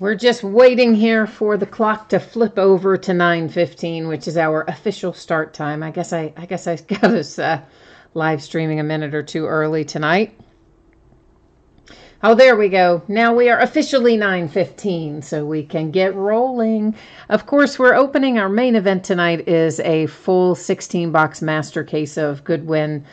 We're just waiting here for the clock to flip over to 9:15, which is our official start time. I guess I got us live streaming a minute or two early tonight. Oh, there we go. Now we are officially 9:15, so we can get rolling. Of course, we're opening our main event tonight is a full 16-box master case of Goodwin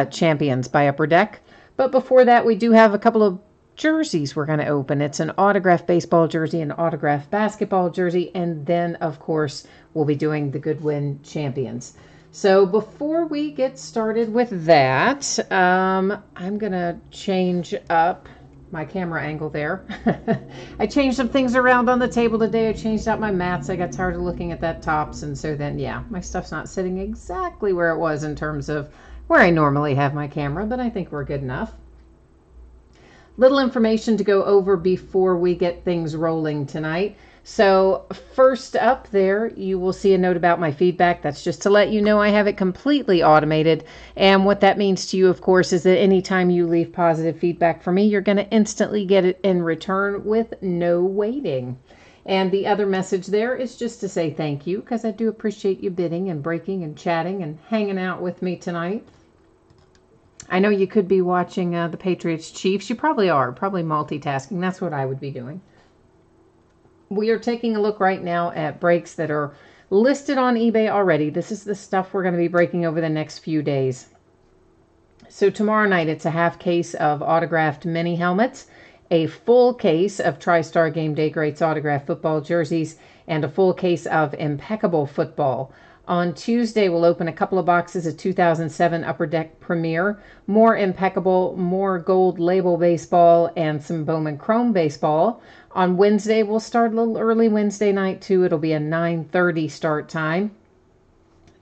Champions by Upper Deck. But before that, we do have a couple of jerseys we're going to open. It's an autographed baseball jersey, an autographed basketball jersey, and then, of course, we'll be doing the Goodwin Champions. So before we get started with that, I'm going to change up my camera angle there. I changed some things around on the table today. I changed out my mats. I got tired of looking at that tops, and so then, yeah, my stuff's not sitting exactly where it was in terms of where I normally have my camera, but I think we're good enough. Little information to go over before we get things rolling tonight. So first up there, you will see a note about my feedback. That's just to let you know I have it completely automated. And what that means to you, of course, is that anytime you leave positive feedback for me, you're going to instantly get it in return with no waiting. And the other message there is just to say thank you, because I do appreciate you bidding and breaking and chatting and hanging out with me tonight. I know you could be watching the Patriots Chiefs. You probably are, probably multitasking. That's what I would be doing. We are taking a look right now at breaks that are listed on eBay already. This is the stuff we're going to be breaking over the next few days. So tomorrow night, it's a half case of autographed mini helmets, a full case of TriStar Game Day Greats autographed football jerseys, and a full case of Impeccable football. On Tuesday, we'll open a couple of boxes of 2007 Upper Deck Premier, more Impeccable, more Gold Label baseball, and some Bowman Chrome baseball. On Wednesday, we'll start a little early Wednesday night, too. It'll be a 9:30 start time.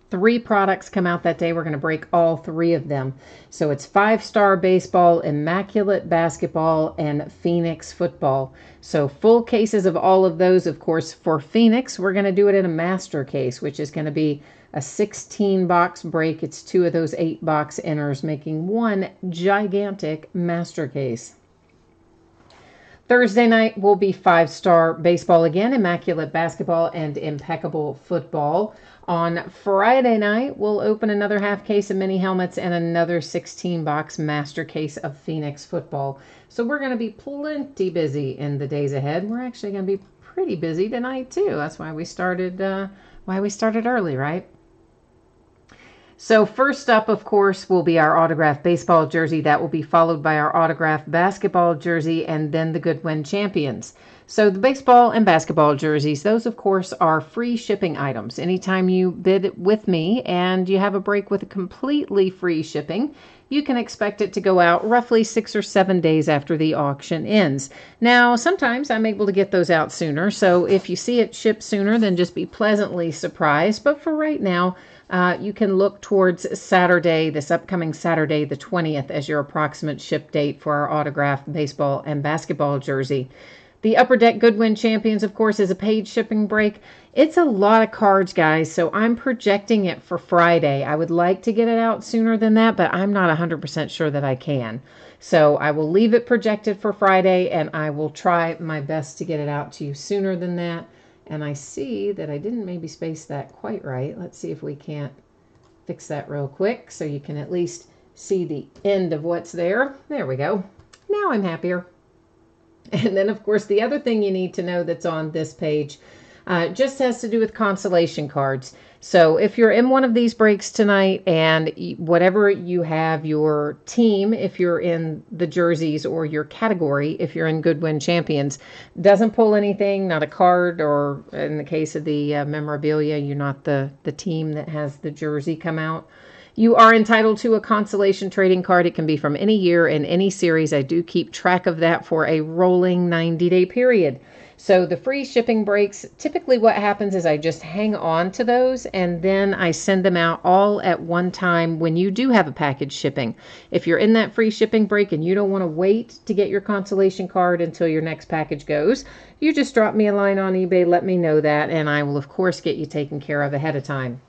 3 products come out that day. We're going to break all 3 of them. So it's 5-star baseball, Immaculate basketball, and Phoenix football. So full cases of all of those. Of course, for Phoenix, we're going to do it in a master case, which is going to be a 16-box break. It's 2 of those 8-box inners, making one gigantic master case. Thursday night will be 5-star baseball again, Immaculate basketball, and Impeccable football. On Friday night, we'll open another half case of mini helmets and another 16-box master case of Phoenix football. So we're going to be plenty busy in the days ahead. We're actually going to be pretty busy tonight, too. That's why we started early, right? So first up, of course, will be our autographed baseball jersey. That will be followed by our autographed basketball jersey and then the Goodwin Champions. So the baseball and basketball jerseys, those, of course, are free shipping items. Anytime you bid with me and you have a break with a completely free shipping, you can expect it to go out roughly 6 or 7 days after the auction ends. Now, sometimes I'm able to get those out sooner. So if you see it shipped sooner, then just be pleasantly surprised. But for right now, you can look towards Saturday, this upcoming Saturday, the 20th, as your approximate ship date for our autographed baseball and basketball jersey. The Upper Deck Goodwin Champions, of course, is a paid shipping break. It's a lot of cards, guys, so I'm projecting it for Friday. I would like to get it out sooner than that, but I'm not 100% sure that I can. So I will leave it projected for Friday, and I will try my best to get it out to you sooner than that. And I see that I didn't maybe space that quite right. Let's see if we can't fix that real quick so you can at least see the end of what's there. There we go. Now I'm happier. And then, of course, the other thing you need to know that's on this page just has to do with consolation cards. So if you're in one of these breaks tonight and whatever you have, your team, if you're in the jerseys, or your category, if you're in Goodwin Champions, doesn't pull anything, not a card, or in the case of the memorabilia, you're not the team that has the jersey come out, you are entitled to a consolation trading card. It can be from any year in any series. I do keep track of that for a rolling 90-day period. So the free shipping breaks, typically what happens is I just hang on to those and then I send them out all at one time when you do have a package shipping. If you're in that free shipping break and you don't want to wait to get your consolation card until your next package goes, you just drop me a line on eBay, let me know that, and I will, of course, get you taken care of ahead of time.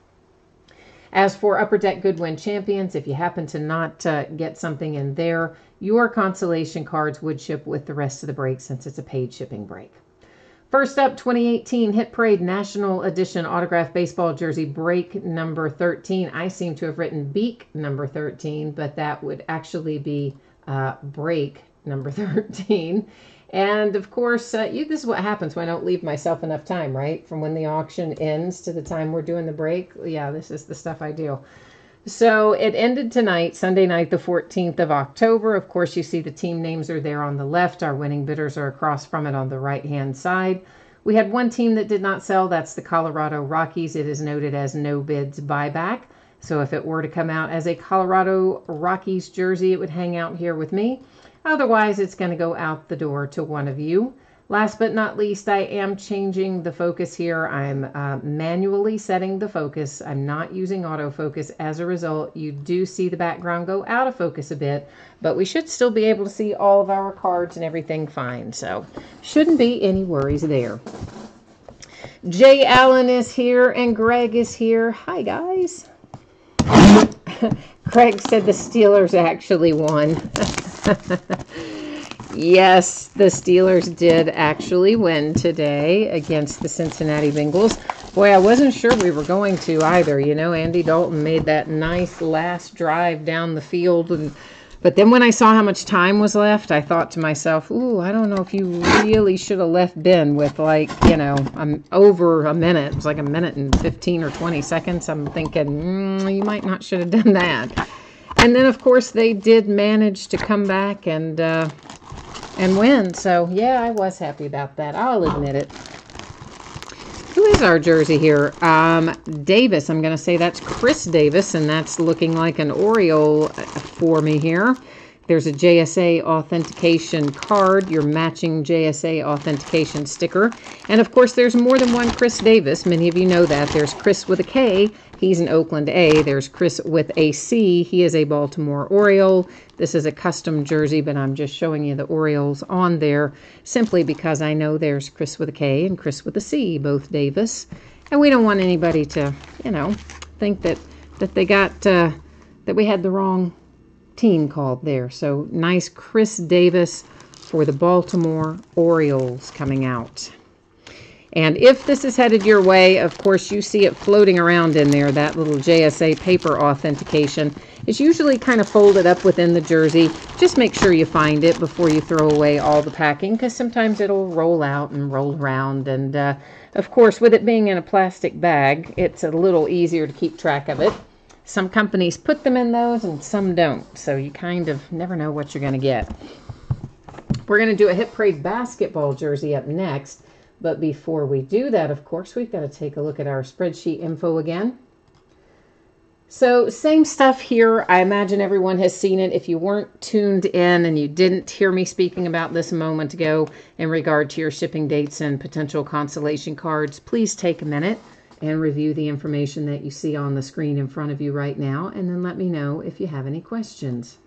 As for Upper Deck Goodwin Champions, if you happen to not get something in there, your consolation cards would ship with the rest of the break since it's a paid shipping break. First up, 2018 Hit Parade National Edition Autograph Baseball Jersey break number 13. I seem to have written beak number 13, but that would actually be break number 13. And of course, this is what happens when I don't leave myself enough time, right? From when the auction ends to the time we're doing the break. Yeah, this is the stuff I do. So it ended tonight, Sunday night, the 14th of October. Of course, you see the team names are there on the left. Our winning bidders are across from it on the right-hand side. We had one team that did not sell. That's the Colorado Rockies. It is noted as no bids buyback. So if it were to come out as a Colorado Rockies jersey, it would hang out here with me. Otherwise, it's going to go out the door to one of you. Last but not least, I am changing the focus here. I'm manually setting the focus. I'm not using autofocus. As a result, you do see the background go out of focus a bit, but we should still be able to see all of our cards and everything fine. So shouldn't be any worries there. Jay Allen is here and Greg is here. Hi, guys. Craig said the Steelers actually won. Yes, the Steelers did actually win today against the Cincinnati Bengals. Boy, I wasn't sure we were going to either. You know, Andy Dalton made that nice last drive down the field. But then when I saw how much time was left, I thought to myself, ooh, I don't know if you really should have left Ben with over a minute. It was like a minute and 15 or 20 seconds. I'm thinking, you might not should have done that. And then, of course, they did manage to come back and win. So, yeah, I was happy about that. I'll admit it. Who is our jersey here? Davis. I'm going to say that's Chris Davis, and that's looking like an Oriole for me here. There's a JSA authentication card, your matching JSA authentication sticker. And, of course, there's more than one Chris Davis. Many of you know that. There's Chris with a K. He's an Oakland A. There's Chris with a C. He is a Baltimore Oriole. This is a custom jersey, but I'm just showing you the Orioles on there simply because I know there's Chris with a K and Chris with a C, both Davis. And we don't want anybody to, think that they got, that we had the wrong team called there. So nice Chris Davis for the Baltimore Orioles coming out. And if this is headed your way, of course, you see it floating around in there, that little JSA paper authentication. It's usually kind of folded up within the jersey. Just make sure you find it before you throw away all the packing, because sometimes it'll roll out and roll around. And, of course, with it being in a plastic bag, it's a little easier to keep track of it. Some companies put them in those and some don't, so you kind of never know what you're going to get. We're going to do a Hit Parade basketball jersey up next. But before we do that, of course, we've got to take a look at our spreadsheet info again. So same stuff here. I imagine everyone has seen it. If you weren't tuned in and you didn't hear me speaking about this a moment ago in regard to your shipping dates and potential consolation cards, please take a minute and review the information that you see on the screen in front of you right now, and then let me know if you have any questions.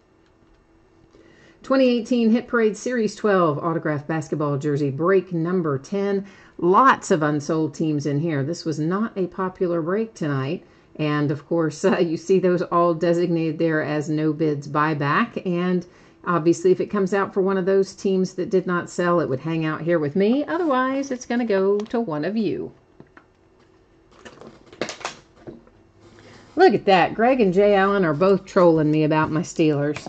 2018 Hit Parade Series 12 autographed basketball jersey break number 10. Lots of unsold teams in here. This was not a popular break tonight. And of course, you see those all designated there as no bids buyback. And obviously, if it comes out for one of those teams that did not sell, it would hang out here with me. Otherwise, it's going to go to one of you. Look at that. Greg and Jay Allen are both trolling me about my Steelers.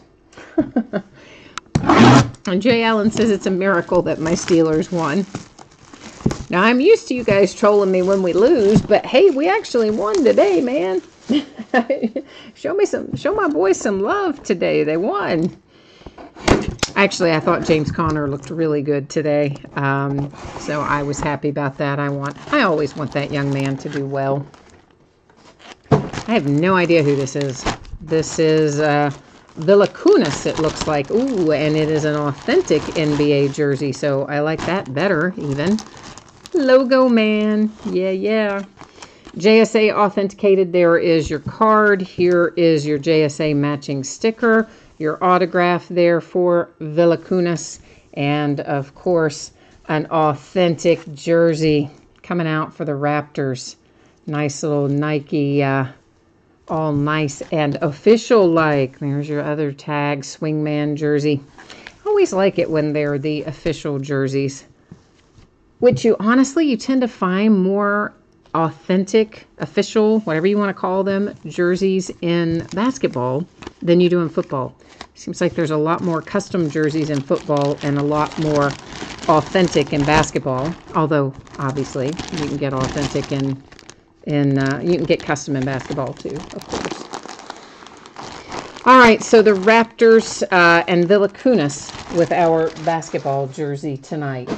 And Jay Allen says it's a miracle that my Steelers won. Now, I'm used to you guys trolling me when we lose, but hey, we actually won today, man. Show my boys some love today. They won. Actually, I thought James Conner looked really good today. So I was happy about that. I always want that young man to do well. I have no idea who this is. This is Villacunas, it looks like. Ooh, and it is an authentic NBA jersey, so I like that better, even. Logo man. Yeah. JSA authenticated. There is your card. Here is your JSA matching sticker. Your autograph there for Villacunas. And, of course, an authentic jersey coming out for the Raptors. Nice little Nike, all nice and official-like. There's your other tag, Swingman jersey. Always like it when they're the official jerseys. which you tend to find more authentic, official, whatever you want to call them, jerseys in basketball than you do in football. Seems like there's a lot more custom jerseys in football and a lot more authentic in basketball. Although, obviously, you can get authentic you can get custom in basketball too, of course. All right, so the Raptors and Valanciunas with our basketball jersey tonight.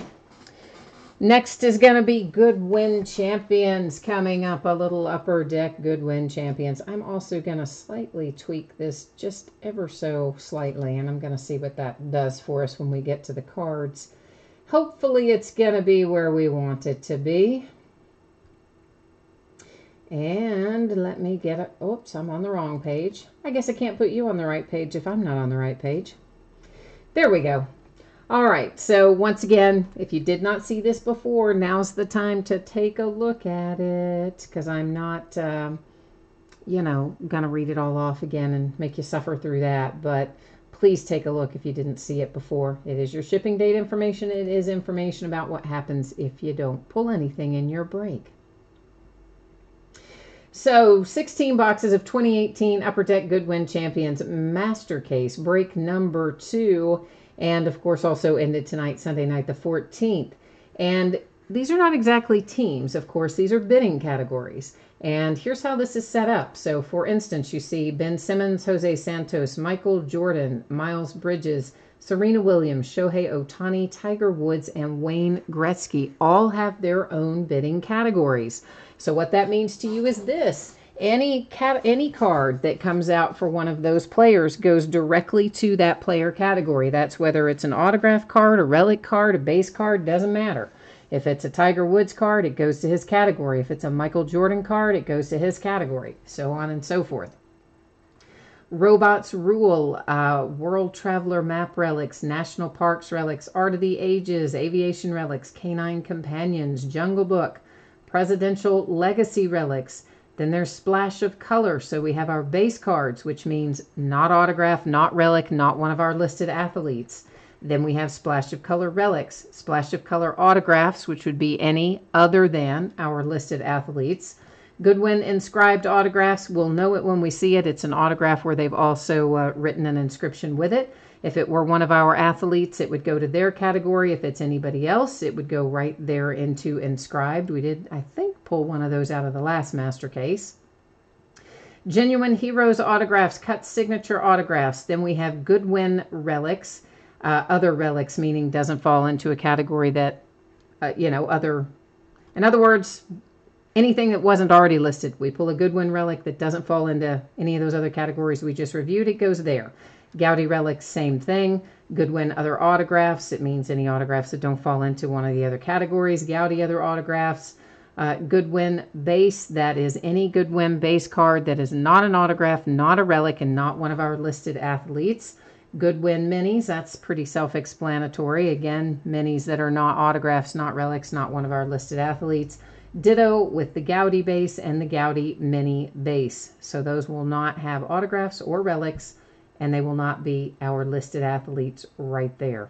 Next is going to be Goodwin Champions coming up, a little upper deck Goodwin Champions. I'm also going to slightly tweak this just ever so slightly, and I'm going to see what that does for us when we get to the cards. Hopefully it's going to be where we want it to be. And let me get it. Oops, I'm on the wrong page. I guess I can't put you on the right page if I'm not on the right page. There we go. All right, so once again, if you did not see this before, now's the time to take a look at it, because I'm not, going to read it all off again and make you suffer through that. But please take a look if you didn't see it before. It is your shipping date information. It is information about what happens if you don't pull anything in your break. So 16 boxes of 2018 Upper Deck Goodwin Champions Master Case, break number 2. And, of course, also ended tonight, Sunday night, the 14th. And these are not exactly teams, of course. These are bidding categories. And here's how this is set up. So, for instance, you see Ben Simmons, Jose Santos, Michael Jordan, Miles Bridges, Serena Williams, Shohei Ohtani, Tiger Woods, and Wayne Gretzky all have their own bidding categories. So what that means to you is this. Any card that comes out for one of those players goes directly to that player category. That's whether it's an autograph card, a relic card, a base card, doesn't matter. If it's a Tiger Woods card, it goes to his category. If it's a Michael Jordan card, it goes to his category, so on and so forth. Robots Rule, World Traveler Map Relics, National Parks Relics, Art of the Ages, Aviation Relics, Canine Companions, Jungle Book, Presidential Legacy Relics. Then there's Splash of Color. So we have our base cards, which means not autograph, not relic, not one of our listed athletes. Then we have Splash of Color Relics, Splash of Color Autographs, which would be any other than our listed athletes. Goodwin Inscribed Autographs, we'll know it when we see it. It's an autograph where they've also written an inscription with it. If it were one of our athletes, it would go to their category. If it's anybody else, it would go right there into Inscribed. We did, I think, pull one of those out of the last master case. Genuine Heroes Autographs, Cut Signature Autographs. Then we have Goodwin Relics. Other relics, meaning doesn't fall into a category that, other. In other words, anything that wasn't already listed. We pull a Goodwin relic that doesn't fall into any of those other categories we just reviewed. It goes there. Gaudy relics, same thing. Goodwin other autographs. It means any autographs that don't fall into one of the other categories. Gaudy other autographs. Goodwin base. That is any Goodwin base card that is not an autograph, not a relic, and not one of our listed athletes. Goodwin minis. That's pretty self-explanatory. Again, minis that are not autographs, not relics, not one of our listed athletes. Ditto with the Gaudy base and the Gaudy mini base. So those will not have autographs or relics, and they will not be our listed athletes right there.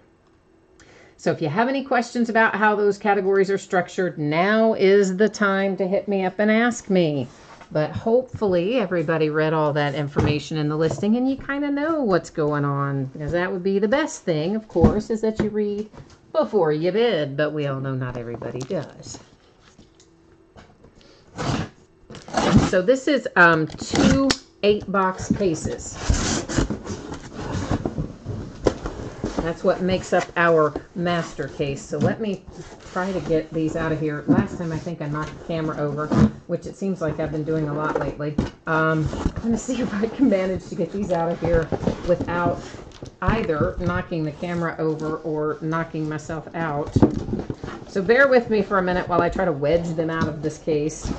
So if you have any questions about how those categories are structured, now is the time to hit me up and ask me. But hopefully everybody read all that information in the listing and you kind of know what's going on, because that would be the best thing, of course, is that you read before you bid, but we all know not everybody does. So this is 2 8-box cases. That's what makes up our master case. So let me try to get these out of here. Last time I think I knocked the camera over, which it seems like I've been doing a lot lately. I'm going to see if I can manage to get these out of here without either knocking the camera over or knocking myself out. So bear with me for a minute while I try to wedge them out of this case.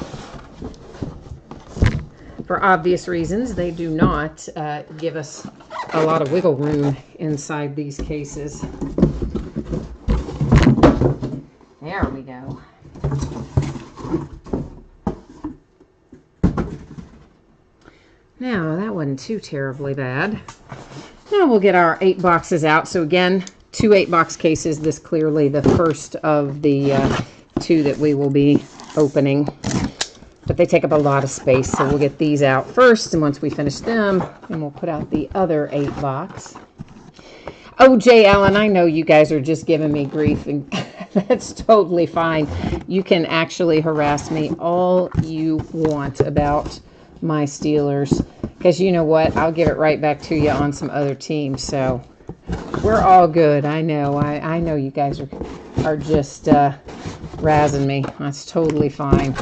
For obvious reasons, they do not give us a lot of wiggle room inside these cases. There we go. Now, that wasn't too terribly bad. Now we'll get our 8 boxes out. So again, 2 8-box cases. This clearly the first of the 2 that we will be opening. But they take up a lot of space, so we'll get these out first, and once we finish them, then we'll put out the other 8-box. Oh, Jay Allen, I know you guys are just giving me grief, and that's totally fine. You can actually harass me all you want about my Steelers, because you know what? I'll give it right back to you on some other teams, so we're all good. I know. I know you guys are just razzing me. That's totally fine.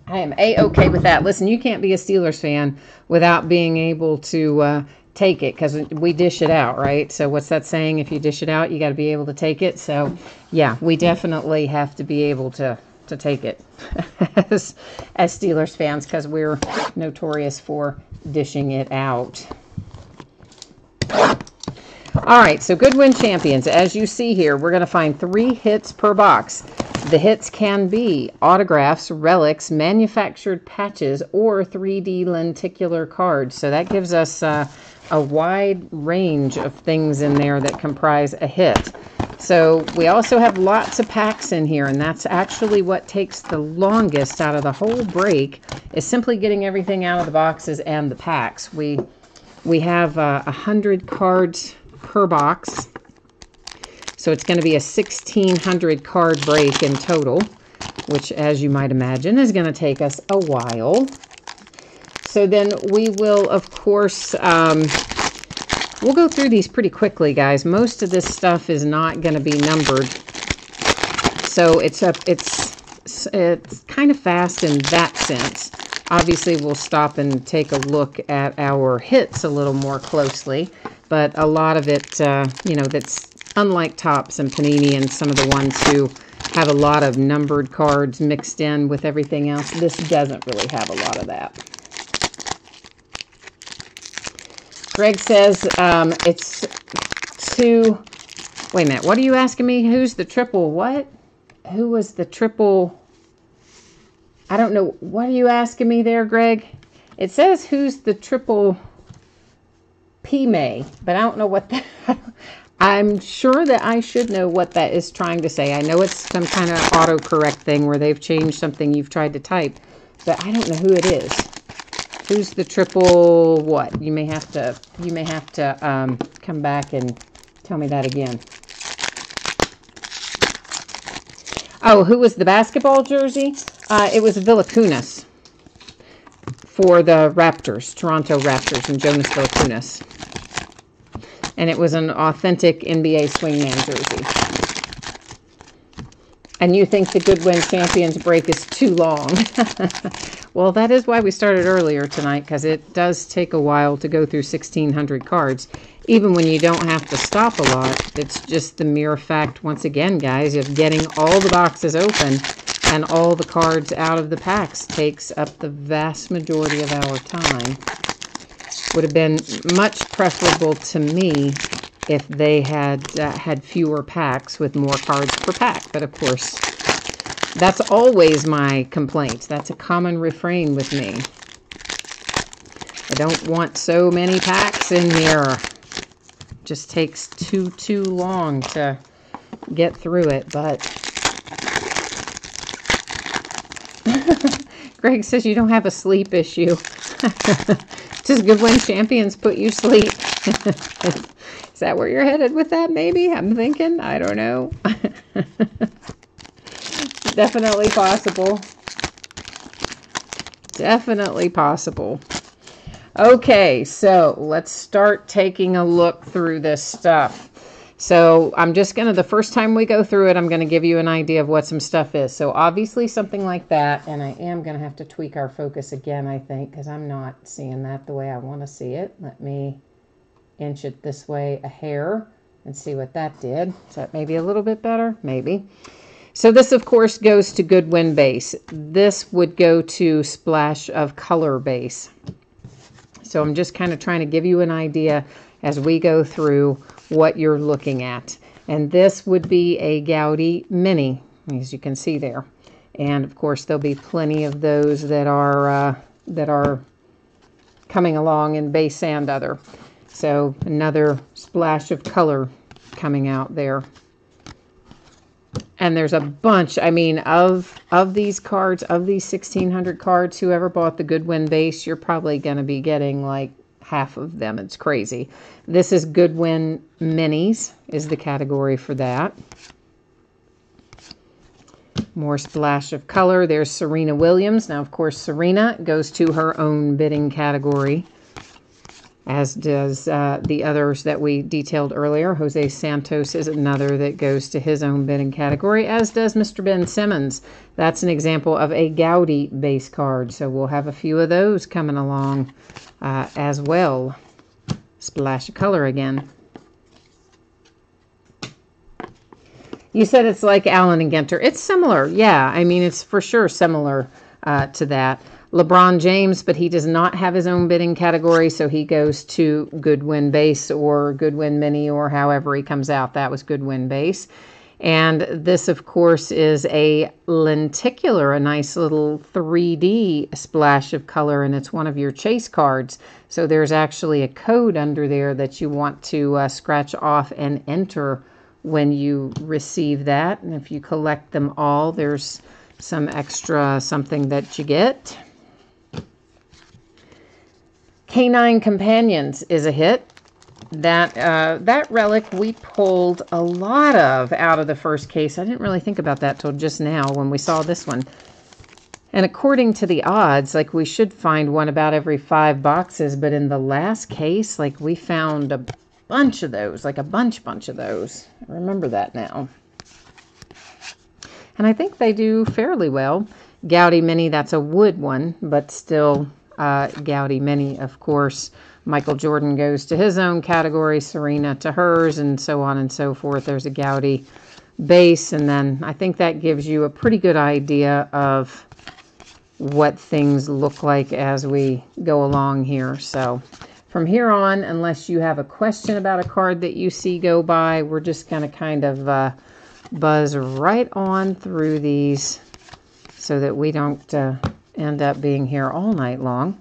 I am A-okay with that. Listen, you can't be a Steelers fan without being able to take it, because we dish it out, right? So what's that saying? If you dish it out, you got to be able to take it. So yeah, we definitely have to be able to take it as Steelers fans, because we're notorious for dishing it out. All right, so Goodwin Champions. As you see here, we're going to find 3 hits per box. The hits can be autographs, relics, manufactured patches, or 3D lenticular cards. So that gives us a wide range of things in there that comprise a hit. So we also have lots of packs in here, and that's actually what takes the longest out of the whole break, is simply getting everything out of the boxes and the packs. We have 100 cards per box. So it's going to be a 1,600 card break in total, which, as you might imagine, is going to take us a while. So then we will, of course, we'll go through these pretty quickly, guys. Most of this stuff is not going to be numbered, so it's kind of fast in that sense. Obviously, we'll stop and take a look at our hits a little more closely, but a lot of it, you know, that's unlike Topps and Panini and some of the ones who have a lot of numbered cards mixed in with everything else. This doesn't really have a lot of that. Greg says it's two... Wait a minute. What are you asking me? Who's the triple what? Who was the triple... I don't know. What are you asking me there, Greg? It says who's the triple P-May, but I don't know what that... I'm sure that I should know what that is trying to say. I know it's some kind of autocorrect thing where they've changed something you've tried to type, but I don't know who it is. Who's the triple what? You may have to come back and tell me that again. Oh, who was the basketball jersey? It was Valanciunas for the Raptors, Toronto Raptors, and Jonas Valanciunas. And it was an authentic NBA swingman jersey. And you think the Goodwin Champions break is too long. Well, that is why we started earlier tonight, because it does take a while to go through 1,600 cards. Even when you don't have to stop a lot, it's just the mere fact, once again, guys, of getting all the boxes open and all the cards out of the packs takes up the vast majority of our time. Would have been much preferable to me if they had had fewer packs with more cards per pack. But of course, that's always my complaint. That's a common refrain with me. I don't want so many packs in here. It just takes too long to get through it. But Greg says you don't have a sleep issue. Does Goodwin Champions put you sleep? Is that where you're headed with that, maybe? I'm thinking. I don't know. Definitely possible. Definitely possible. Okay, so let's start taking a look through this stuff. So I'm just going to, the first time we go through it, I'm going to give you an idea of what some stuff is. So obviously something like that, and I am going to have to tweak our focus again, I think, because I'm not seeing that the way I want to see it. Let me inch it this way a hair and see what that did. Is that maybe a little bit better? Maybe. So this, of course, goes to Goodwin base. This would go to Splash of Color base. So I'm just kind of trying to give you an idea as we go through what you're looking at. And this would be a Goudey Mini, as you can see there. And of course, there'll be plenty of those that are coming along in base and other. So another splash of color coming out there. And there's a bunch, I mean, of these cards, of these 1,600 cards, whoever bought the Goodwin base, you're probably going to be getting like half of them. It's crazy. This is Goodwin Minis is the category for that. More splash of color. There's Serena Williams. Now, of course, Serena goes to her own bidding category, as does the others that we detailed earlier. Jose Santos is another that goes to his own bidding category, as does Mr. Ben Simmons. That's an example of a Gaudy base card, so we'll have a few of those coming along as well. Splash of color again. You said it's like Allen and Ginter. It's similar, yeah. I mean, it's for sure similar to that. LeBron James, but he does not have his own bidding category, so he goes to Goodwin Base or Goodwin Mini or however he comes out. That was Goodwin Base. And this, of course, is a lenticular, a nice little 3D splash of color, and it's one of your chase cards. So there's actually a code under there that you want to scratch off and enter when you receive that. And if you collect them all, there's some extra something that you get. Canine Companions is a hit. That relic we pulled a lot of out of the first case. I didn't really think about that till just now when we saw this one. And according to the odds, like we should find one about every 5 boxes, but in the last case, like we found a bunch of those, like a bunch of those. I remember that now. And I think they do fairly well. Gaudy Mini, that's a wood one, but still Gaudy Mini, of course. Michael Jordan goes to his own category, Serena to hers, and so on and so forth. There's a Gaudy base, and then I think that gives you a pretty good idea of what things look like as we go along here. So from here on, unless you have a question about a card that you see go by, we're just going to kind of buzz right on through these so that we don't end up being here all night long.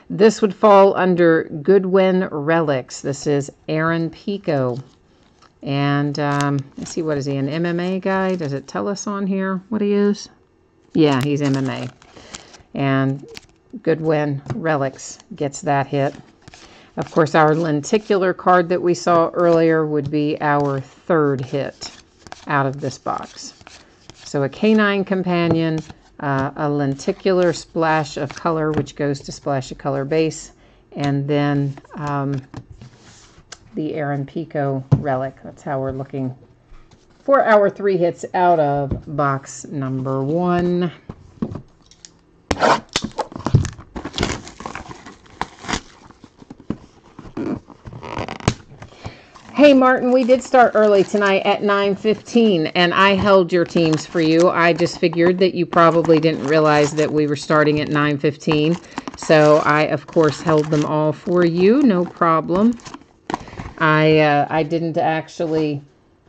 This would fall under Goodwin Relics. This is Aaron Pico. And let's see, what is he, an MMA guy? Does it tell us on here what he is? Yeah, he's MMA. And Goodwin Relics gets that hit. Of course, our lenticular card that we saw earlier would be our third hit out of this box. So a Canine Companion, a lenticular splash of color, which goes to splash of color base, and then the Aaron Pico relic. That's how we're looking for our 3 hits out of box number 1. Hey Martin, we did start early tonight at 9:15, and I held your teams for you. I just figured that you probably didn't realize that we were starting at 9:15, so I of course held them all for you, no problem. I didn't actually.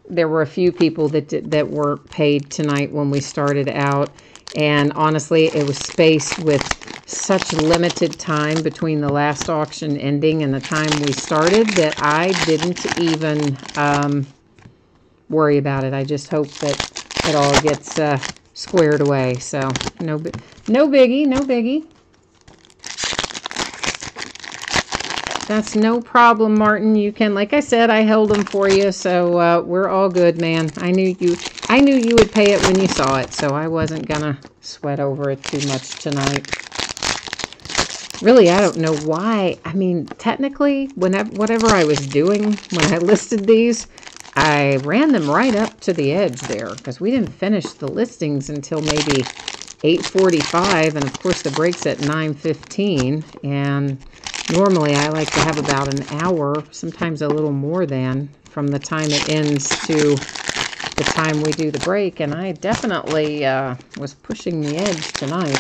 There were a few people that weren't paid tonight when we started out, and honestly, it was spaced with such limited time between the last auction ending and the time we started that I didn't even worry about it. I just hope that it all gets squared away. So no biggie, no biggie. That's no problem, Martin. You can, like I said, I held them for you, so we're all good, man. I knew you would pay it when you saw it, so I wasn't gonna sweat over it too much tonight. Really, I don't know why. I mean, technically, whatever I was doing when I listed these, I ran them right up to the edge there because we didn't finish the listings until maybe 8:45, and of course the break's at 9:15, and normally I like to have about an hour, sometimes a little more than, from the time it ends to the time we do the break, and I definitely was pushing the edge tonight.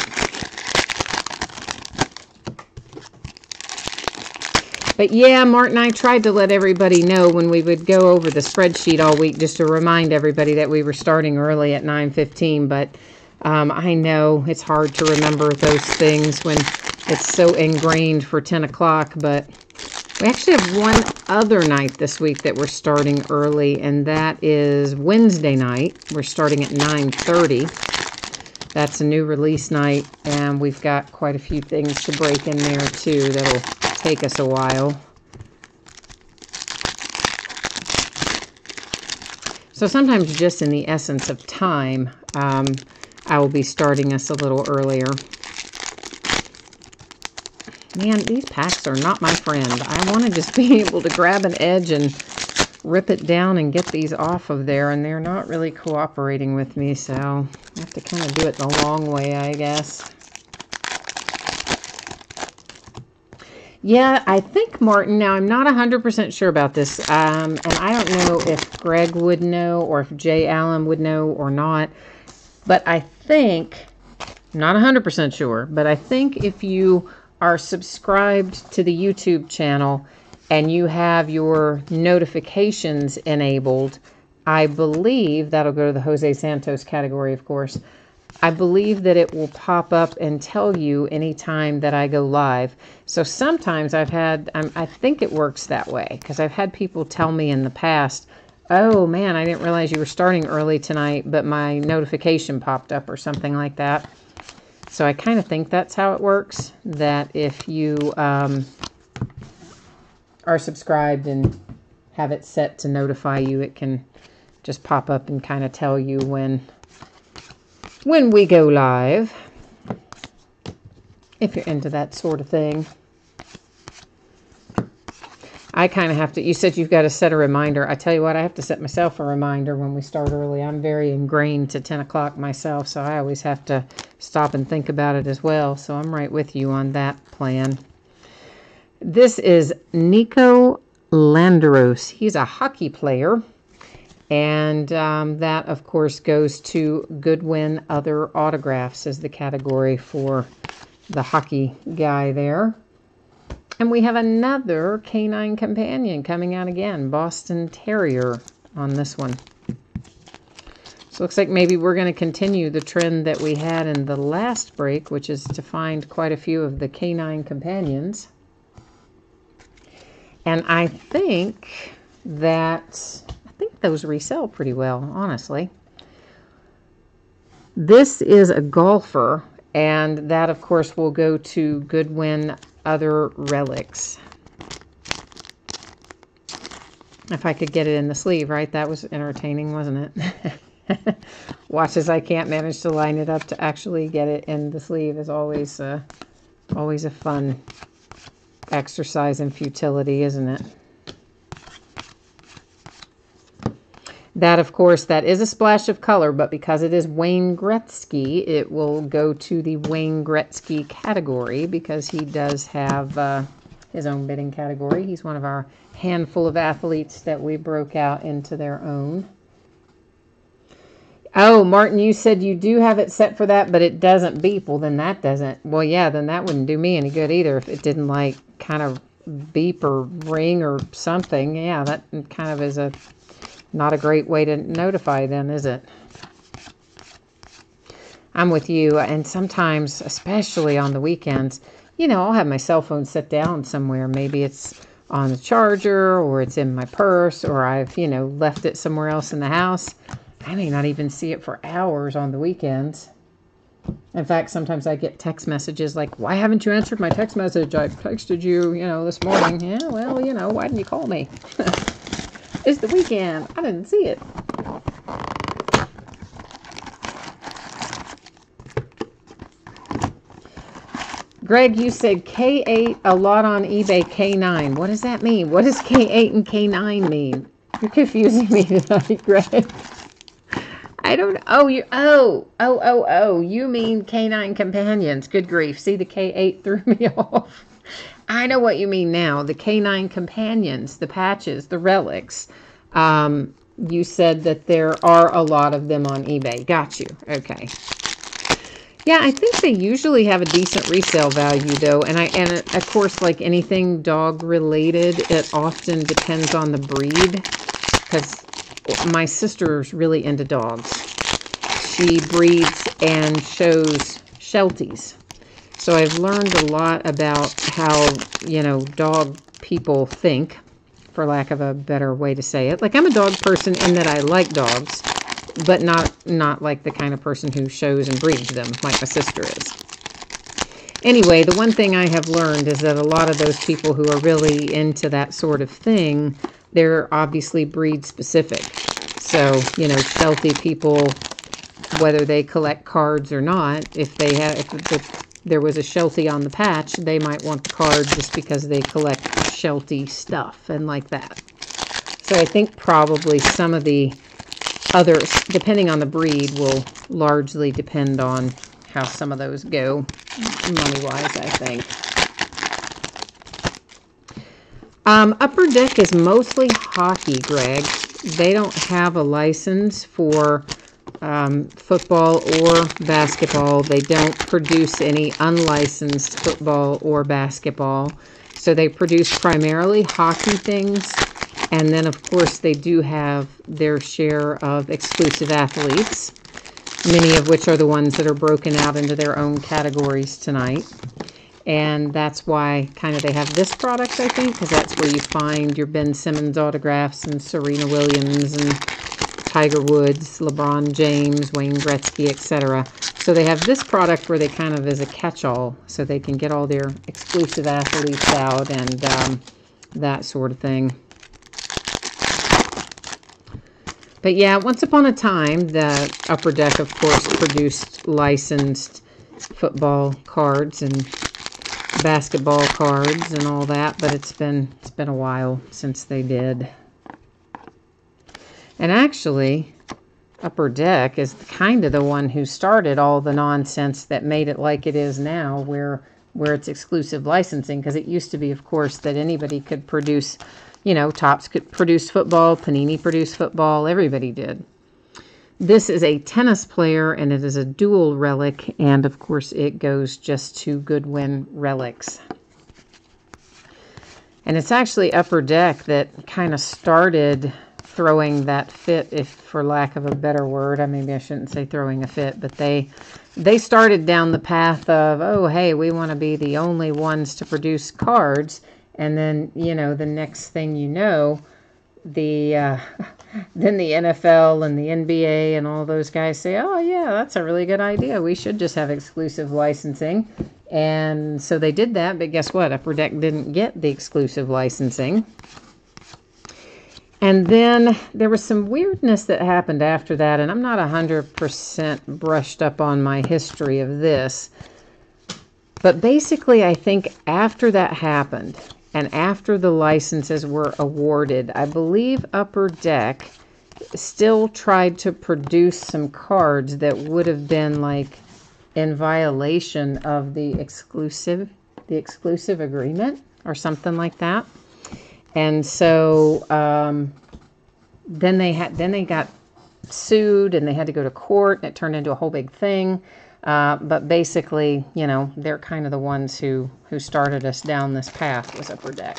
But yeah, Martin, I tried to let everybody know when we would go over the spreadsheet all week just to remind everybody that we were starting early at 9:15, but I know it's hard to remember those things when it's so ingrained for 10 o'clock, but We actually have one other night this week that we're starting early, and that is Wednesday night. We're starting at 9:30. That's a new release night, and we've got quite a few things to break in there, too. That'll take us a while. So sometimes just in the essence of time, I will be starting us a little earlier. Man, these packs are not my friend. I want to just be able to grab an edge and rip it down and get these off of there, and they're not really cooperating with me, so I have to kind of do it the long way, I guess. Yeah, I think Martin, now I'm not 100% sure about this, and I don't know if Greg would know or if Jay Allen would know or not, but I think, not 100% sure, but I think if you are subscribed to the YouTube channel and you have your notifications enabled, I believe that'll go to the Jose Santos category, of course. I believe that it will pop up and tell you anytime that I go live. So sometimes I think it works that way, because I've had people tell me in the past, oh man, I didn't realize you were starting early tonight, but my notification popped up or something like that. So I kind of think that's how it works, that if you are subscribed and have it set to notify you, it can just pop up and kind of tell you when we go live, if you're into that sort of thing. I kind of have to, you said you've got to set a reminder. I tell you what, I have to set myself a reminder when we start early. I'm very ingrained to 10 o'clock myself, so I always have to stop and think about it as well. So I'm right with you on that plan. This is Nico Landeros. He's a hockey player. And that, of course, goes to Goodwin Other Autographs as the category for the hockey guy there. And we have another Canine Companion coming out again, Boston Terrier on this one. So it looks like maybe we're going to continue the trend that we had in the last break, which is to find quite a few of the Canine Companions. And I think those resell pretty well, honestly. This is a golfer, and that, of course, will go to Goodwin Other Relics. If I could get it in the sleeve, right? That was entertaining, wasn't it? Watch as I can't manage to line it up to actually get it in the sleeve is always a fun exercise in futility, isn't it? That, of course, that is a splash of color, but because it is Wayne Gretzky, it will go to the Wayne Gretzky category because he does have his own bidding category. He's one of our handful of athletes that we broke out into their own. Oh, Martin, you said you do have it set for that, but it doesn't beep. Well, then that doesn't. Well, yeah, then that wouldn't do me any good either if it didn't, like, kind of beep or ring or something. Yeah, that kind of is not a great way to notify them, is it? I'm with you. And sometimes, especially on the weekends, you know, I'll have my cell phone set down somewhere. Maybe it's on the charger or it's in my purse or I've, you know, left it somewhere else in the house. I may not even see it for hours on the weekends. In fact, sometimes I get text messages like, why haven't you answered my text message? I texted you, you know, this morning. Yeah, well, you know, why didn't you call me? It's the weekend. I didn't see it. Greg, you said K8 a lot on eBay, K9. What does that mean? What does K8 and K9 mean? You're confusing me tonight, Greg. I don't know. Oh, you mean Canine Companions. Good grief. See, the K8 threw me off. I know what you mean now. The Canine Companions, the patches, the relics. You said that there are a lot of them on eBay. Got you. Okay. Yeah, I think they usually have a decent resale value, though. And of course, like anything dog related, it often depends on the breed. Because my sister's really into dogs. She breeds and shows Shelties. So I've learned a lot about how, you know, dog people think, for lack of a better way to say it. Like, I'm a dog person in that I like dogs, but not like the kind of person who shows and breeds them like my sister is. Anyway, the one thing I have learned is that a lot of those people who are really into that sort of thing, they're obviously breed specific. So, you know, Sheltie people, whether they collect cards or not, if there was a Sheltie on the patch, they might want the card just because they collect Sheltie stuff and like that. So I think probably some of the others, depending on the breed, will largely depend on how some of those go money-wise, I think. Upper Deck is mostly hockey, Greg. They don't have a license for football or basketball. They don't produce any unlicensed football or basketball. So they produce primarily hockey things. And then, of course, they do have their share of exclusive athletes, many of which are the ones that are broken out into their own categories tonight. And that's why kind of they have this product, I think, because that's where you find your Ben Simmons autographs and Serena Williams and Tiger Woods, LeBron James, Wayne Gretzky, etc. So they have this product where they kind of is a catch-all, so they can get all their exclusive athletes out and that sort of thing. But yeah, once upon a time, the Upper Deck, of course, produced licensed football cards and basketball cards and all that, but it's been a while since they did. And actually, Upper Deck is kind of the one who started all the nonsense that made it like it is now, where it's exclusive licensing, because it used to be, of course, that anybody could produce, you know, Topps could produce football, Panini produced football, everybody did. This is a tennis player, and it is a dual relic, and of course it goes just to Goodwin Relics. And it's actually Upper Deck that kind of started throwing that fit, if for lack of a better word. Maybe I shouldn't say throwing a fit, but they started down the path of, oh, hey, we want to be the only ones to produce cards. And then, you know, the next thing you know, then the NFL and the NBA and all those guys say, oh, yeah, that's a really good idea. We should just have exclusive licensing. And so they did that, but guess what? Upper Deck didn't get the exclusive licensing. And then there was some weirdness that happened after that, and I'm not 100% brushed up on my history of this. But basically, I think after that happened, and after the licenses were awarded, I believe Upper Deck still tried to produce some cards that would have been like in violation of the exclusive agreement or something like that. And so then they got sued, and they had to go to court, and it turned into a whole big thing. But basically, you know, they're kind of the ones who started us down this path, was Upper Deck.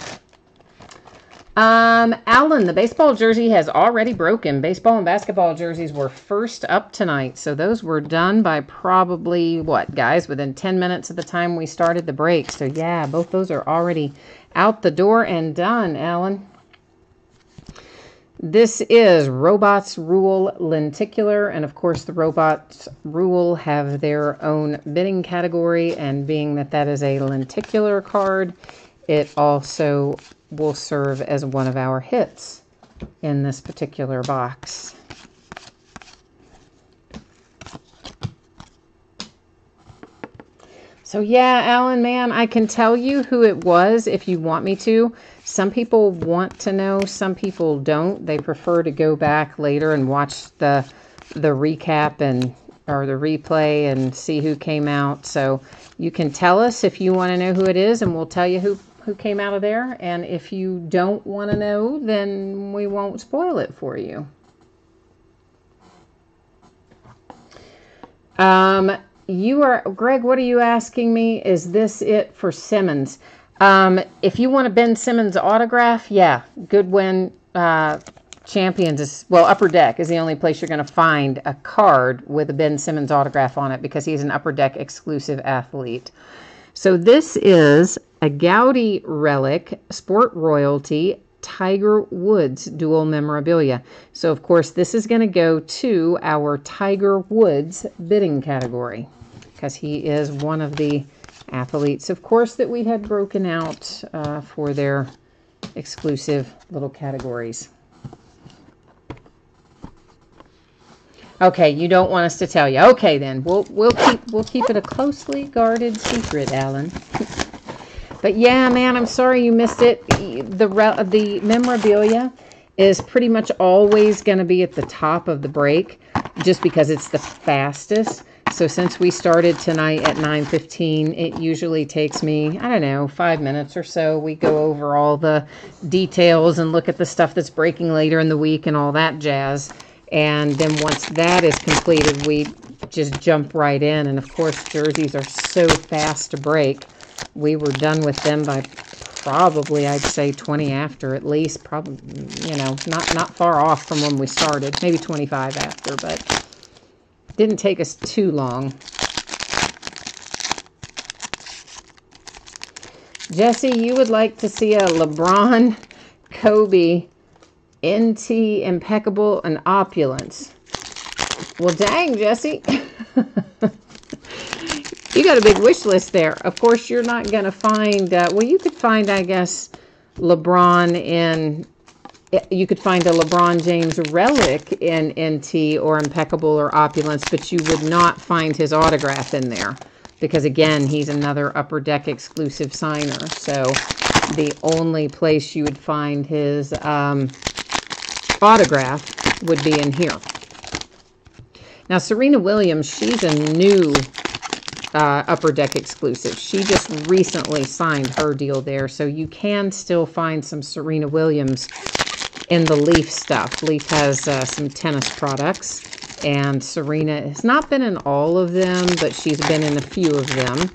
Alan, the baseball jersey has already broken. Baseball and basketball jerseys were first up tonight. So those were done by probably, what, guys, within 10 minutes of the time we started the break. So yeah, both those are already out the door and done, Alan. This is Robots Rule Lenticular, and of course the Robots Rule have their own bidding category, and being that that is a lenticular card, it also will serve as one of our hits in this particular box. So yeah, Alan, man, I can tell you who it was if you want me to. Some people want to know, some people don't. They prefer to go back later and watch the recap or the replay and see who came out. So you can tell us if you want to know who it is, and we'll tell you who came out of there. And if you don't want to know, then we won't spoil it for you. Greg, what are you asking me? Is this it for Simmons? If you want a Ben Simmons autograph, yeah, Goodwin Champions is, well, Upper Deck is the only place you're going to find a card with a Ben Simmons autograph on it, because he's an Upper Deck exclusive athlete. So this is a Gowdy relic, Sport Royalty, Tiger Woods dual memorabilia. So, of course, this is going to go to our Tiger Woods bidding category because he is one of the athletes, of course, that we had broken out for their exclusive little categories. Okay, you don't want us to tell you. Okay, then we'll keep it a closely guarded secret, Alan. But yeah, man, I'm sorry you missed it. The memorabilia is pretty much always going to be at the top of the break, just because it's the fastest. So since we started tonight at 9:15, it usually takes me, I don't know, 5 minutes or so. We go over all the details and look at the stuff that's breaking later in the week and all that jazz. And then once that is completed, we just jump right in. And of course, jerseys are so fast to break. We were done with them by probably, I'd say, 20 after at least. Probably, you know, not far off from when we started. Maybe 25 after, but didn't take us too long. Jesse, you would like to see a LeBron, Kobe, NT, impeccable, and opulence. Well, dang, Jesse. You got a big wish list there. Of course, you're not going to find, well, you could find, I guess, LeBron in, you could find a LeBron James relic in NT or impeccable or opulence, but you would not find his autograph in there because, again, he's another Upper Deck exclusive signer. So the only place you would find his autograph would be in here. Now, Serena Williams, she's a new Upper Deck exclusive. She just recently signed her deal there, so you can still find some Serena Williams in the Leaf stuff. Leaf has some tennis products, and Serena has not been in all of them, but she's been in a few of them.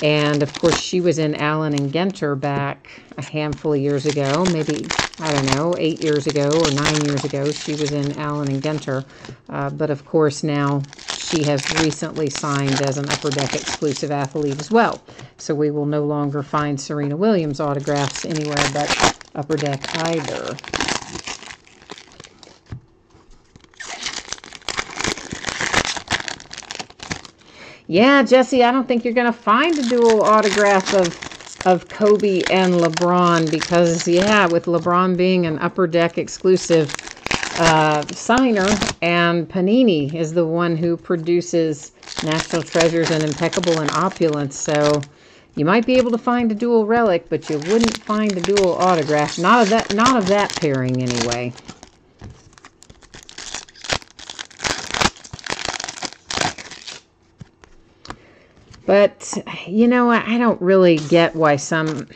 And, of course, she was in Allen & Genter back a handful of years ago, maybe, I don't know, 8 years ago or 9 years ago. She was in Allen & Genter. But, of course, now she has recently signed as an Upper Deck exclusive athlete as well. So we will no longer find Serena Williams autographs anywhere but Upper Deck either. Yeah, Jesse, I don't think you're going to find a dual autograph of Kobe and LeBron because, yeah, with LeBron being an Upper Deck exclusive signer, and Panini is the one who produces National Treasures and Impeccable and Opulence, so you might be able to find a dual relic, but you wouldn't find a dual autograph. Not of that pairing, anyway. But, you know, I don't really get why some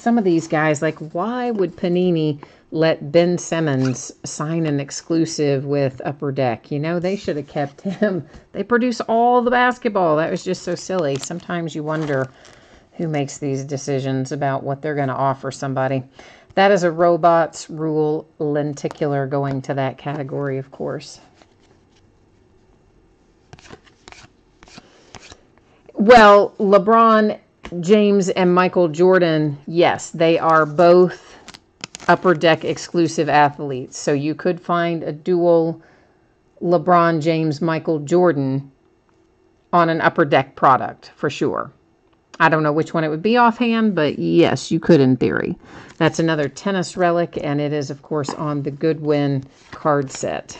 of these guys, like, why would Panini let Ben Simmons sign an exclusive with Upper Deck? You know, they should have kept him. They produce all the basketball. That was just so silly. Sometimes you wonder who makes these decisions about what they're going to offer somebody. That is a Robots Rule lenticular going to that category, of course. Well, LeBron James and Michael Jordan, yes, they are both Upper Deck exclusive athletes. So you could find a dual LeBron James, Michael Jordan on an Upper Deck product for sure. I don't know which one it would be offhand, but yes, you could in theory. That's another tennis relic, and it is, of course, on the Goodwin card set.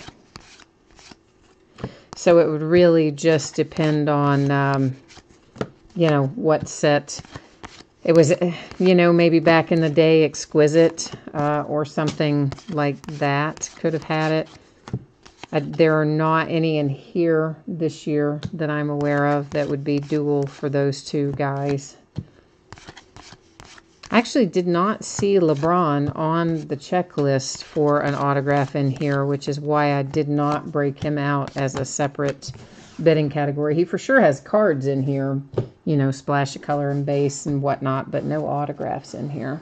So it would really just depend on, you know, what set. It was, you know, maybe back in the day, Exquisite or something like that could have had it. There are not any in here this year that I'm aware of that would be dual for those two guys. I actually did not see LeBron on the checklist for an autograph in here, which is why I did not break him out as a separate bidding category. He for sure has cards in here, you know, splash of color and base and whatnot, but no autographs in here.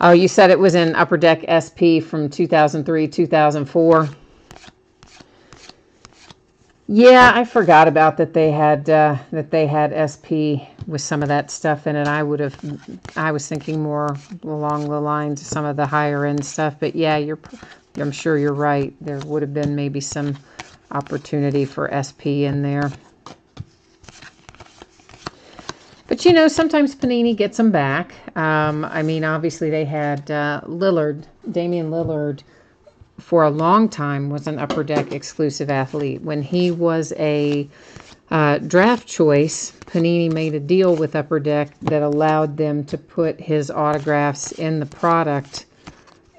Oh, you said it was in Upper Deck SP from 2003, 2004. Yeah, I forgot about that. They had SP with some of that stuff in it. I was thinking more along the lines of some of the higher end stuff. But yeah, I'm sure you're right. There would have been maybe some opportunity for SP in there. But sometimes Panini gets them back. I mean, obviously they had Damian Lillard, for a long time was an Upper Deck exclusive athlete. When he was a draft choice, Panini made a deal with Upper Deck that allowed them to put his autographs in the product,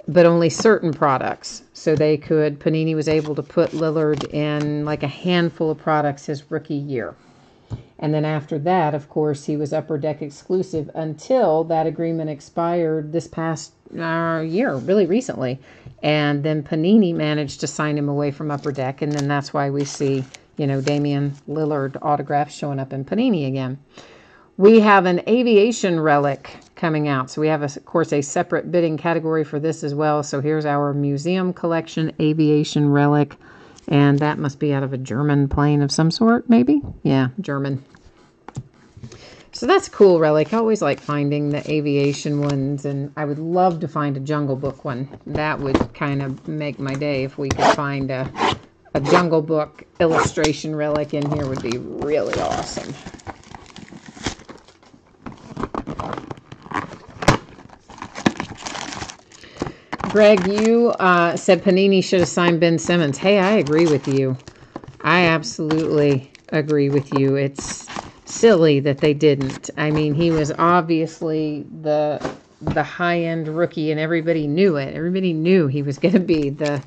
but only certain products. So Panini was able to put Lillard in like a handful of products his rookie year. And then after that, of course, he was Upper Deck exclusive until that agreement expired this past year, really recently. And then Panini managed to sign him away from Upper Deck. And then that's why we see, Damian Lillard autographs showing up in Panini again. We have an aviation relic coming out. So we have, of course, a separate bidding category for this as well. So here's our museum collection aviation relic. And that must be out of a German plane of some sort, maybe? Yeah, German. So that's a cool relic. I always like finding the aviation ones, and I would love to find a Jungle Book one. That would kind of make my day if we could find a Jungle Book illustration relic in here. Would be really awesome. Greg, you said Panini should have signed Ben Simmons. Hey, I agree with you. I absolutely agree with you. It's silly that they didn't. I mean, he was obviously the high-end rookie, and everybody knew it. Everybody knew he was going to be the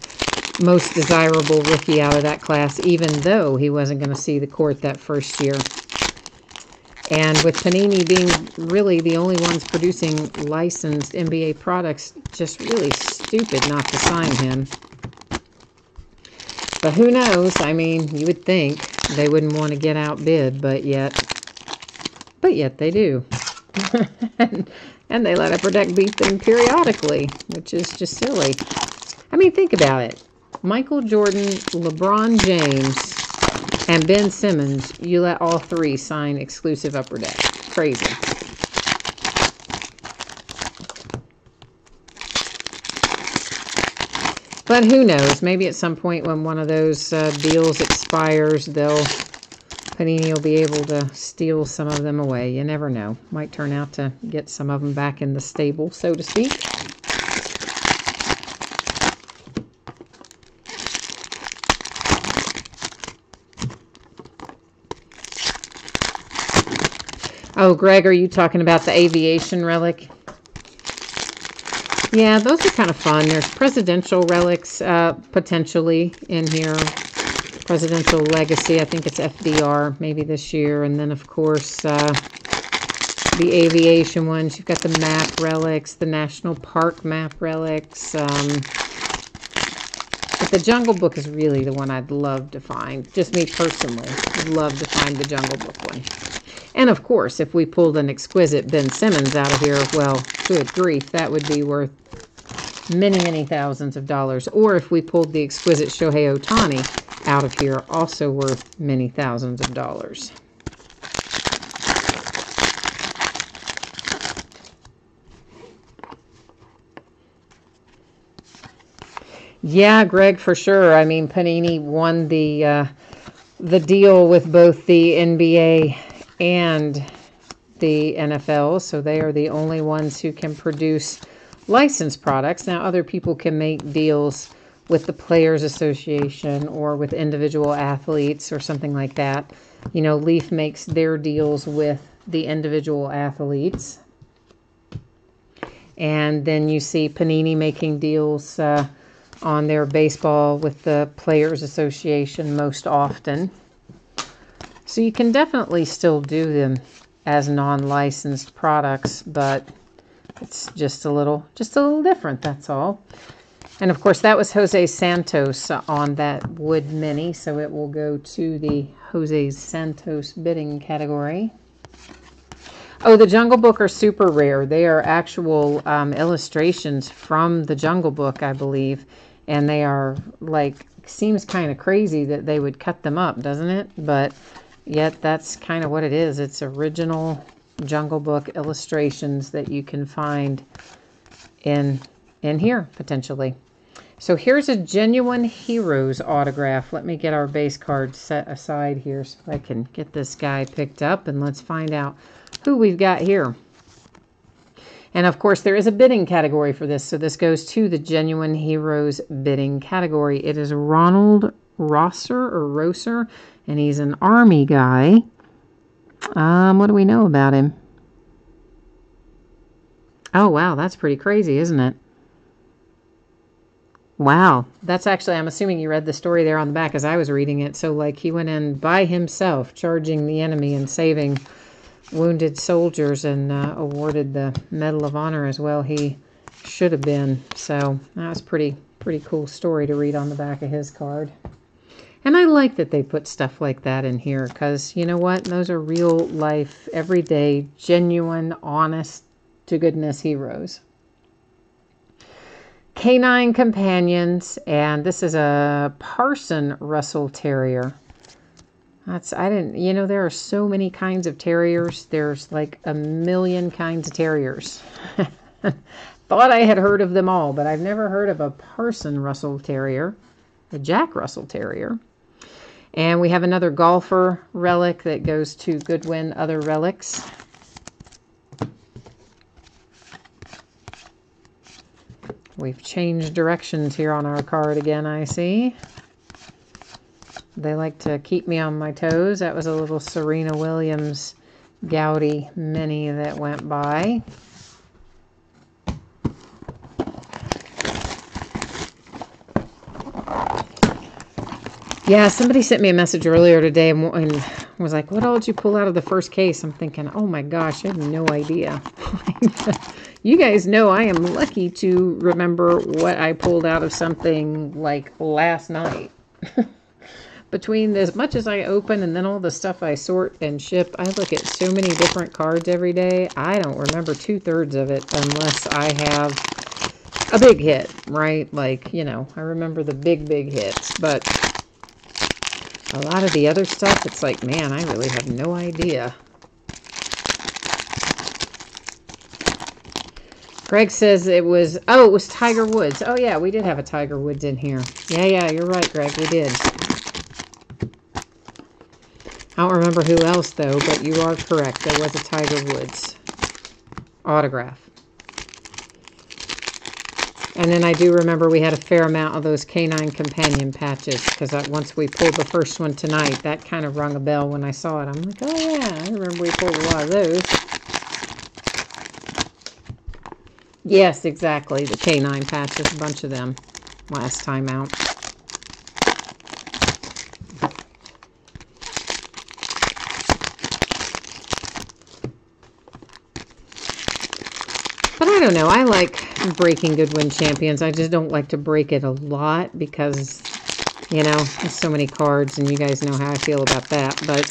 most desirable rookie out of that class, even though he wasn't going to see the court that first year. And with Panini being really the only ones producing licensed NBA products, just really stupid not to sign him. But who knows? I mean, you would think they wouldn't want to get outbid, but yet they do. and they let Upper Deck beat them periodically, which is just silly. I mean, think about it. Michael Jordan, LeBron James, and Ben Simmons, you let all three sign exclusive Upper Deck. Crazy. But who knows? Maybe at some point when one of those deals expires, Panini will be able to steal some of them away. You never know. Might turn out to get some of them back in the stable, so to speak. Oh, Greg, are you talking about the aviation relic? Yeah, those are kind of fun. There's presidential relics potentially in here. Presidential legacy, I think it's FDR maybe this year. And then, of course, the aviation ones. You've got the map relics, the national park map relics. But the Jungle Book is really the one I'd love to find. Just me personally, I'd love to find the Jungle Book one. And of course, if we pulled an exquisite Ben Simmons out of here, well, good grief, that would be worth many, many thousands of dollars. Or if we pulled the exquisite Shohei Ohtani out of here, also worth many thousands of dollars. Yeah, Greg, for sure. I mean, Panini won the deal with both the NBA and the NFL, so they are the only ones who can produce licensed products. Now, other people can make deals with the Players Association or with individual athletes or something like that. You know, Leaf makes their deals with the individual athletes. And then you see Panini making deals on their baseball with the Players Association most often. So you can definitely still do them as non-licensed products, but it's just a little different, that's all. And of course, that was Jose Santos on that Wood Mini, so it will go to the Jose Santos bidding category. Oh, the Jungle Book are super rare. They are actual illustrations from the Jungle Book, I believe. And they are like, seems kind of crazy that they would cut them up, doesn't it? But yet that's kind of what it is. It's original Jungle Book illustrations that you can find in here potentially. So here's a Genuine Heroes autograph. Let me get our base card set aside here so I can get this guy picked up, and let's find out who we've got here. And of course, there is a bidding category for this, so this goes to the Genuine Heroes bidding category. It is Ronald Rosser, and he's an Army guy. What do we know about him? Oh, wow, that's pretty crazy, isn't it? Wow, that's actually, I'm assuming you read the story there on the back as I was reading it. So, like, he went in by himself, charging the enemy and saving wounded soldiers, and awarded the Medal of Honor as well. He should have been. So, that was pretty cool story to read on the back of his card. And I like that they put stuff like that in here because, you know what? Those are real life, everyday, genuine, honest to goodness heroes. Canine Companions, and this is a Parson Russell Terrier. There are so many kinds of terriers. There's like a million kinds of terriers. Thought I had heard of them all, but I've never heard of a Parson Russell Terrier, a Jack Russell Terrier. And we have another golfer relic that goes to Goodwin Other Relics. We've changed directions here on our card again, I see. They like to keep me on my toes. That was a little Serena Williams Gowdy mini that went by. Yeah, somebody sent me a message earlier today and was like, what all did you pull out of the first case? I'm thinking, oh my gosh, I have no idea. You guys know I am lucky to remember what I pulled out of something like last night. Between as much as I open and then all the stuff I sort and ship, I look at so many different cards every day. I don't remember 2/3 of it unless I have a big hit, right? Like, I remember the big hits, but a lot of the other stuff, it's like, man, I really have no idea. Greg says it was Tiger Woods. Oh, yeah, we did have a Tiger Woods in here. Yeah, you're right, Greg, we did. I don't remember who else, though, but you are correct. There was a Tiger Woods autograph. And then I do remember we had a fair amount of those Canine Companion patches, because once we pulled the first one tonight, that kind of rung a bell when I saw it. I'm like, oh, yeah, I remember we pulled a lot of those. Yes, exactly. The canine patches, a bunch of them last time out. But I don't know. I like breaking Goodwin Champions. I just don't like to break it a lot because, there's so many cards and you guys know how I feel about that. But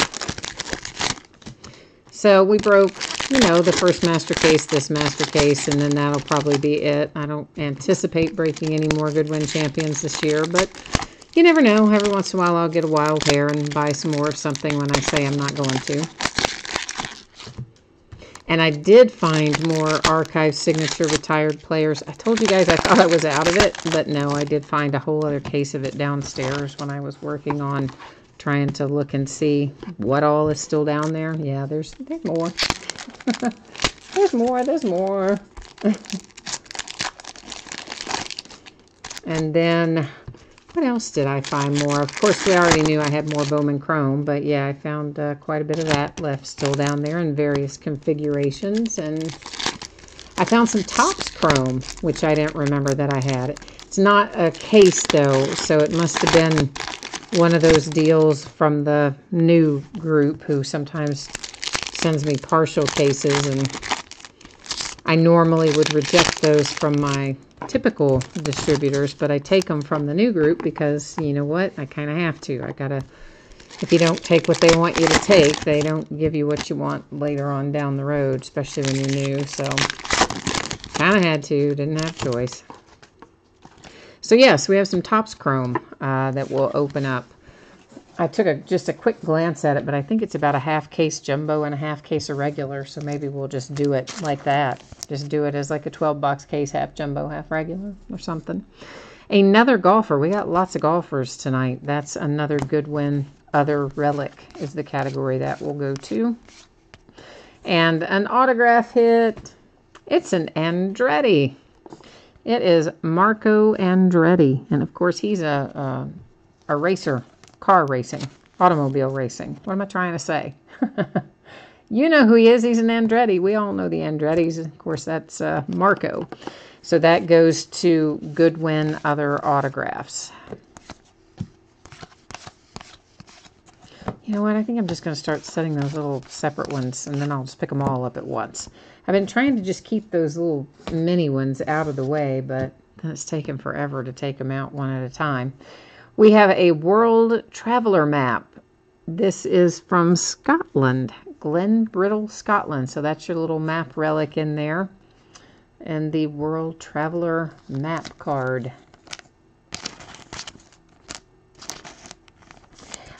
so we broke the first master case, this master case, and then that'll probably be it. I don't anticipate breaking any more Goodwin Champions this year, but you never know. Every once in a while I'll get a wild hair and buy some more of something when I say I'm not going to. And I did find more archive signature retired players. I told you guys I thought I was out of it, but no, I did find a whole other case of it downstairs when I was working on trying to look and see what all is still down there. Yeah, there's more. there's more. And then, what else did I find more? Of course, we already knew I had more Bowman Chrome, but yeah, I found quite a bit of that left still down there in various configurations. And I found some Topps Chrome, which I didn't remember that I had. It's not a case, though, so it must have been one of those deals from the new group who sometimes sends me partial cases, and I normally would reject those from my typical distributors, but I take them from the new group because, you know what, I kind of have to. If you don't take what they want you to take, they don't give you what you want later on down the road, especially when you're new, so kind of had to, didn't have choice. So yes, we have some Topps Chrome that will open up. I took just a quick glance at it, but I think it's about a half case jumbo and a half case of regular, so maybe we'll just do it like that. Just do it as like a 12-box case, half jumbo, half regular or something. Another golfer. We got lots of golfers tonight. That's another Goodwin Other Relic is the category that will go to. And an autograph hit. It's an Andretti. It is Marco Andretti. And of course, he's a racer. Car racing, automobile racing. What am I trying to say? You know who he is. He's an Andretti. We all know the Andrettis. Of course, that's Marco. So that goes to Goodwin Other Autographs. You know what? I think I'm just going to start setting those little separate ones, and then I'll just pick them all up at once. I've been trying to just keep those little mini ones out of the way, but it's taken forever to take them out one at a time. We have a World Traveller map. This is from Scotland, Glenbrittle, Scotland. So that's your little map relic in there. And the World Traveller map card.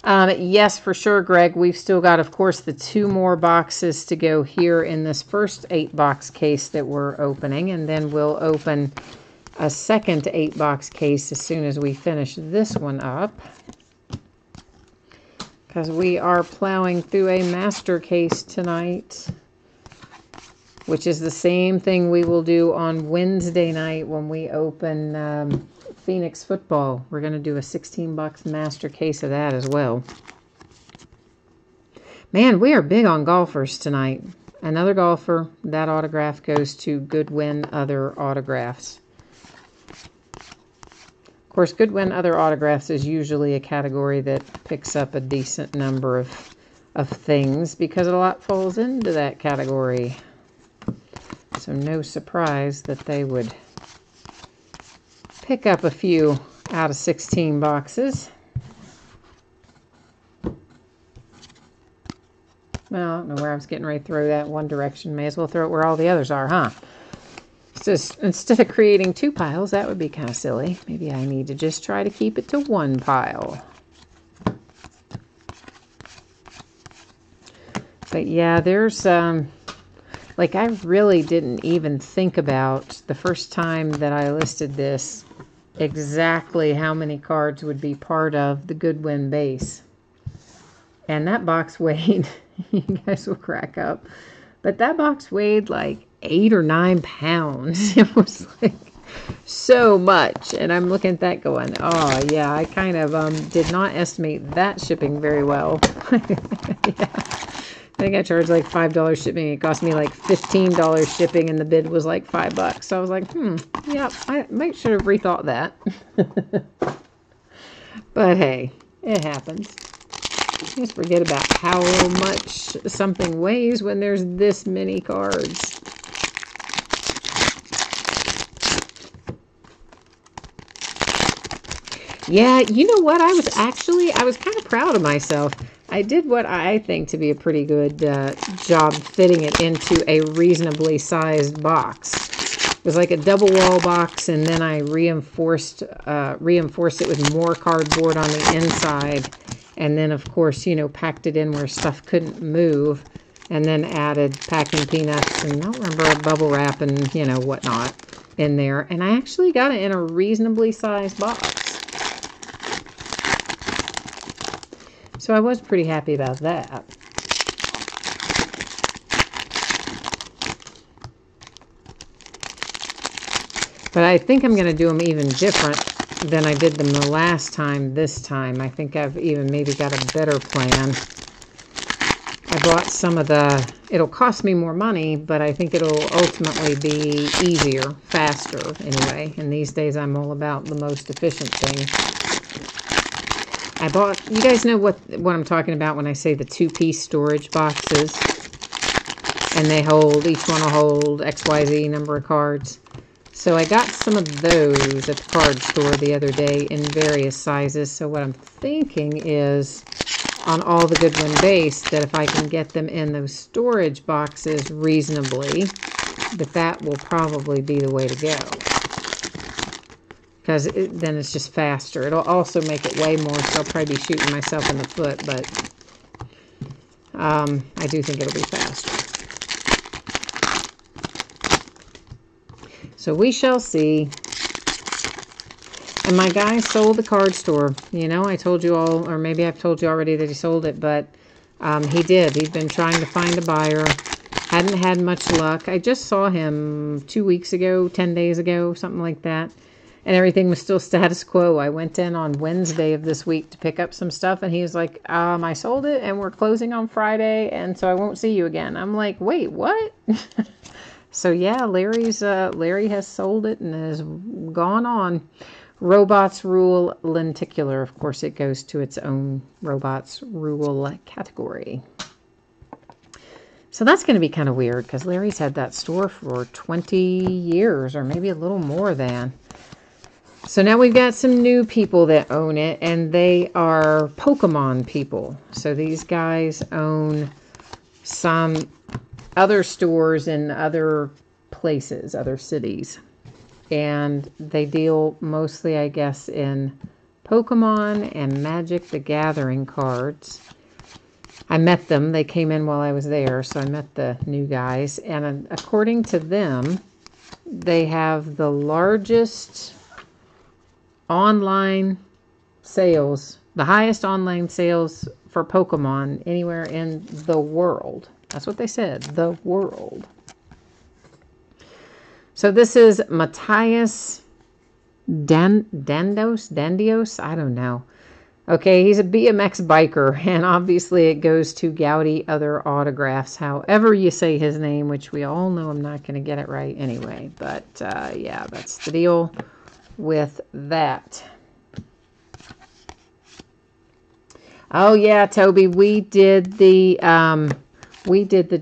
Yes, for sure, Greg. We've still got, of course, the 2 more boxes to go here in this first 8-box case that we're opening. And then we'll open a second 8-box case as soon as we finish this one up, because we are plowing through a master case tonight, which is the same thing we will do on Wednesday night when we open Phoenix football. We're going to do a 16-box master case of that as well. Man, we are big on golfers tonight. Another golfer. That autograph goes to Goodwin Other Autographs. Of course, Goodwin Other Autographs is usually a category that picks up a decent number of things because a lot falls into that category. So no surprise that they would pick up a few out of 16 boxes. Well, I don't know where I was getting ready to throw that one direction. May as well throw it where all the others are, huh? Just instead of creating 2 piles, that would be kind of silly. Maybe I need to just try to keep it to 1 pile. But yeah, there's like I really didn't even think about the first time that I listed this exactly how many cards would be part of the Goodwin base. And that box weighed, you guys will crack up, but that box weighed like 8 or 9 pounds. It was like so much. And I'm looking at that going, oh yeah, I kind of did not estimate that shipping very well. Yeah. I think I charged like $5 shipping. It cost me like $15 shipping, and the bid was like $5. So I was like, yeah, I might should have rethought that. But hey, it happens. Just forget about how much something weighs when there's this many cards. Yeah, you know what? I was kind of proud of myself. I did what I think to be a pretty good job fitting it into a reasonably sized box. It was like a double wall box, and then I reinforced it with more cardboard on the inside. And then, of course, you know, packed it in where stuff couldn't move. And then added packing peanuts and I don't remember bubble wrap and, you know, whatnot in there. And I actually got it in a reasonably sized box. So I was pretty happy about that. But I think I'm going to do them even different than I did them the last time this time. I think I've even maybe got a better plan. I bought some of the, it'll cost me more money, but I think it'll ultimately be easier, faster anyway. And these days I'm all about the most efficient thing. I bought, you guys know what I'm talking about when I say the 2-piece storage boxes. And they hold, each one will hold XYZ number of cards. So I got some of those at the card store the other day in various sizes. So what I'm thinking is on all the Goodwin base that if I can get them in those storage boxes reasonably, that will probably be the way to go. because then it's just faster. It'll also make it way more, so I'll probably be shooting myself in the foot, but I do think it'll be faster. So we shall see. And my guy sold the card store. You know, I told you all, or maybe I've told you already that he sold it, but he did. He's been trying to find a buyer. Hadn't had much luck. I just saw him 2 weeks ago, 10 days ago, something like that. And everything was still status quo. I went in on Wednesday of this week to pick up some stuff, and he was like, I sold it, and we're closing on Friday, and so I won't see you again. I'm like, wait, what? So yeah, Larry has sold it and has gone on. Robots Rule Lenticular. Of course, it goes to its own Robots Rule category. So that's going to be kind of weird because Larry's had that store for 20 years or maybe a little more than. So now we've got some new people that own it, and they are Pokemon people. So these guys own some other stores in other places, other cities. And they deal mostly, I guess, in Pokemon and Magic the Gathering cards. I met them. They came in while I was there, so I met the new guys. And according to them, they have the largest online sales, the highest online sales for Pokemon anywhere in the world. That's what they said, the world. So this is Matthias Dandios? I don't know. Okay, he's a BMX biker, and obviously it goes to Gowdy Other Autographs, however you say his name, which we all know I'm not going to get it right anyway. But yeah, that's the deal with that. Oh yeah, Toby, we did the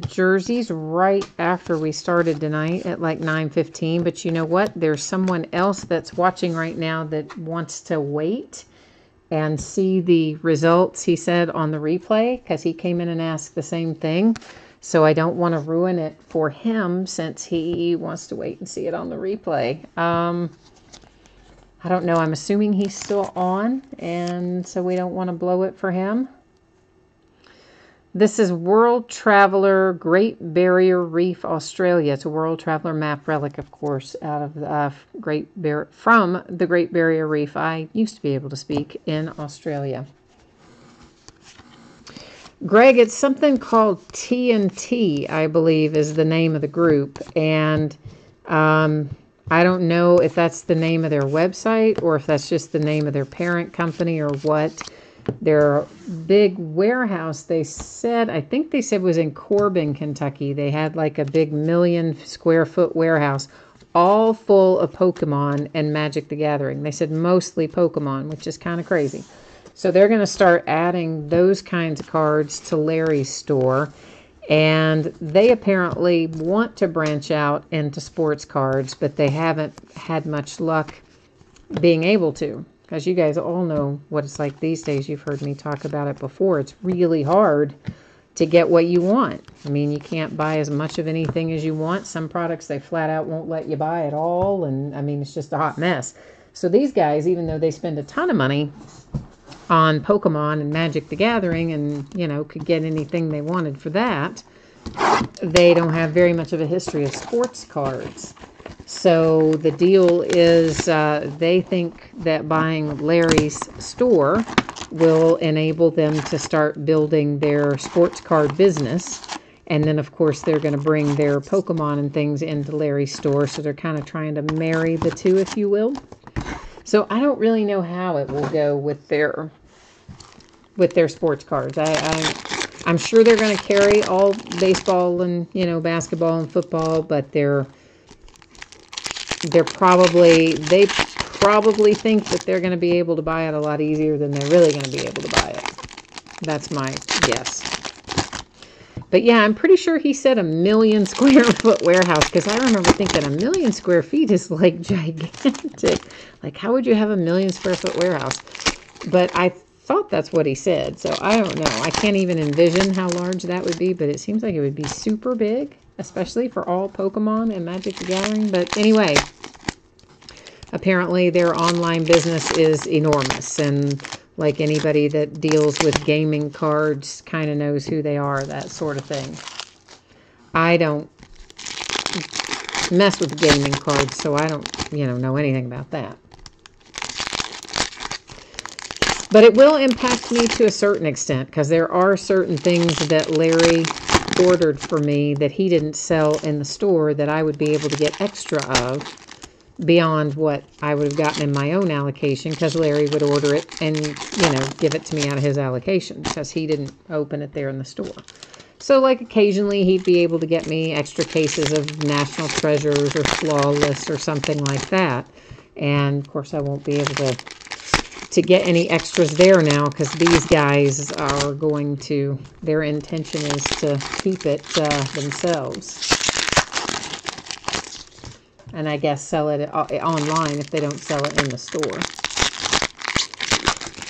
jerseys right after we started tonight at like 9:15. But you know what? There's someone else that's watching right now that wants to wait and see the results, he said, on the replay, because he came in and asked the same thing. So I don't want to ruin it for him since he wants to wait and see it on the replay. I don't know. I'm assuming he's still on, and so we don't want to blow it for him. This is World Traveler Great Barrier Reef, Australia. It's a World Traveler map relic, of course, out of the from the Great Barrier Reef. I used to be able to speak in Australia. Greg, it's something called TNT, I believe, is the name of the group. And I don't know if that's the name of their website or if that's just the name of their parent company or what. Their big warehouse, they said, I think they said was in Corbin, Kentucky. They had like a big 1 million square foot warehouse all full of Pokemon and Magic the Gathering. They said mostly Pokemon, which is kind of crazy. So they're going to start adding those kinds of cards to Larry's store. And they apparently want to branch out into sports cards, but they haven't had much luck being able to. As you guys all know what it's like these days. You've heard me talk about it before. It's really hard to get what you want. I mean, you can't buy as much of anything as you want. Some products they flat out won't let you buy at all. And I mean, it's just a hot mess. So these guys, even though they spend a ton of money on Pokemon and Magic the Gathering and, you know, could get anything they wanted for that, they don't have very much of a history of sports cards. So the deal is they think that buying Larry's store will enable them to start building their sports card business. And then, of course, they're going to bring their Pokemon and things into Larry's store. So they're kind of trying to marry the two, if you will. So I don't really know how it will go with their sports cards. I'm sure they're going to carry all baseball and, you know, basketball and football, but they probably think that they're going to be able to buy it a lot easier than they're really going to be able to buy it. That's my guess. But yeah, I'm pretty sure he said 1 million square foot warehouse, because I remember thinking 1 million square feet is like gigantic. Like, how would you have 1 million square foot warehouse? But I thought that's what he said, so I don't know. I can't even envision how large that would be, but it seems like it would be super big, especially for all Pokemon and Magic the Gathering. But anyway, apparently their online business is enormous, and like anybody that deals with gaming cards kind of knows who they are, that sort of thing. I don't mess with gaming cards, so I don't, know anything about that. But it will impact me to a certain extent, because there are certain things that Larry ordered for me that he didn't sell in the store that I would be able to get extra of beyond what I would have gotten in my own allocation, because Larry would order it and, give it to me out of his allocation because he didn't open it there in the store. So, like, occasionally he'd be able to get me extra cases of National Treasures or Flawless or something like that. And, of course, I won't be able to get any extras there now, because these guys are going to, their intention is to keep it themselves. And I guess sell it online if they don't sell it in the store.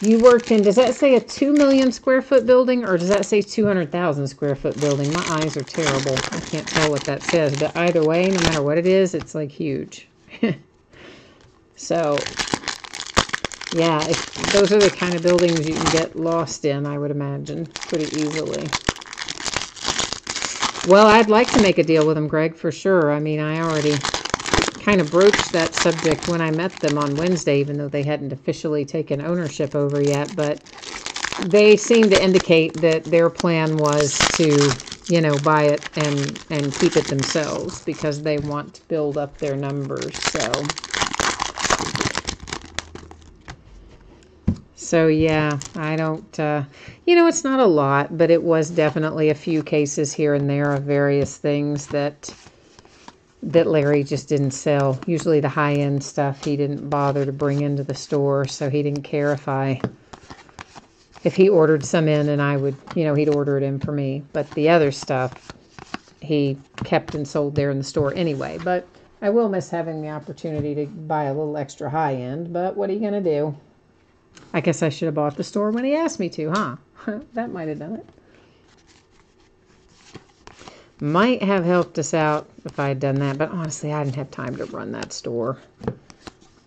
You worked in, does that say a 2 million square foot building, or does that say 200,000 square foot building? My eyes are terrible. I can't tell what that says, but either way, no matter what it is, it's like huge. So, yeah, those are the kind of buildings you can get lost in, I would imagine, pretty easily. Well, I'd like to make a deal with them, Greg, for sure. I mean, I already kind of broached that subject when I met them on Wednesday, even though they hadn't officially taken ownership over yet. But they seemed to indicate that their plan was to, buy it and keep it themselves, because they want to build up their numbers. So yeah, I don't, it's not a lot, but it was definitely a few cases here and there of various things that Larry just didn't sell. Usually the high-end stuff he didn't bother to bring into the store, so he didn't care if he ordered some in and I would, he'd order it in for me. But the other stuff he kept and sold there in the store anyway. But I will miss having the opportunity to buy a little extra high-end, but what are you going to do? I guess I should have bought the store when he asked me to, huh? That might have done it. Might have helped us out if I had done that, but honestly, I didn't have time to run that store.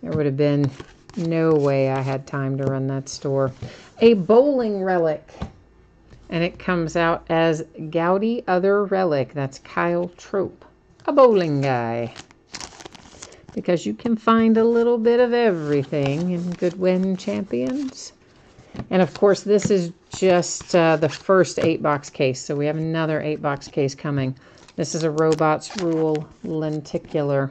There would have been no way I had time to run that store. A bowling relic, and it comes out as Gaudy Other Relic. That's Kyle Trope, a bowling guy. Because you can find a little bit of everything in Goodwin Champions. And of course, this is just the first 8-box case. So we have another 8-box case coming. This is a Robots Rule Lenticular.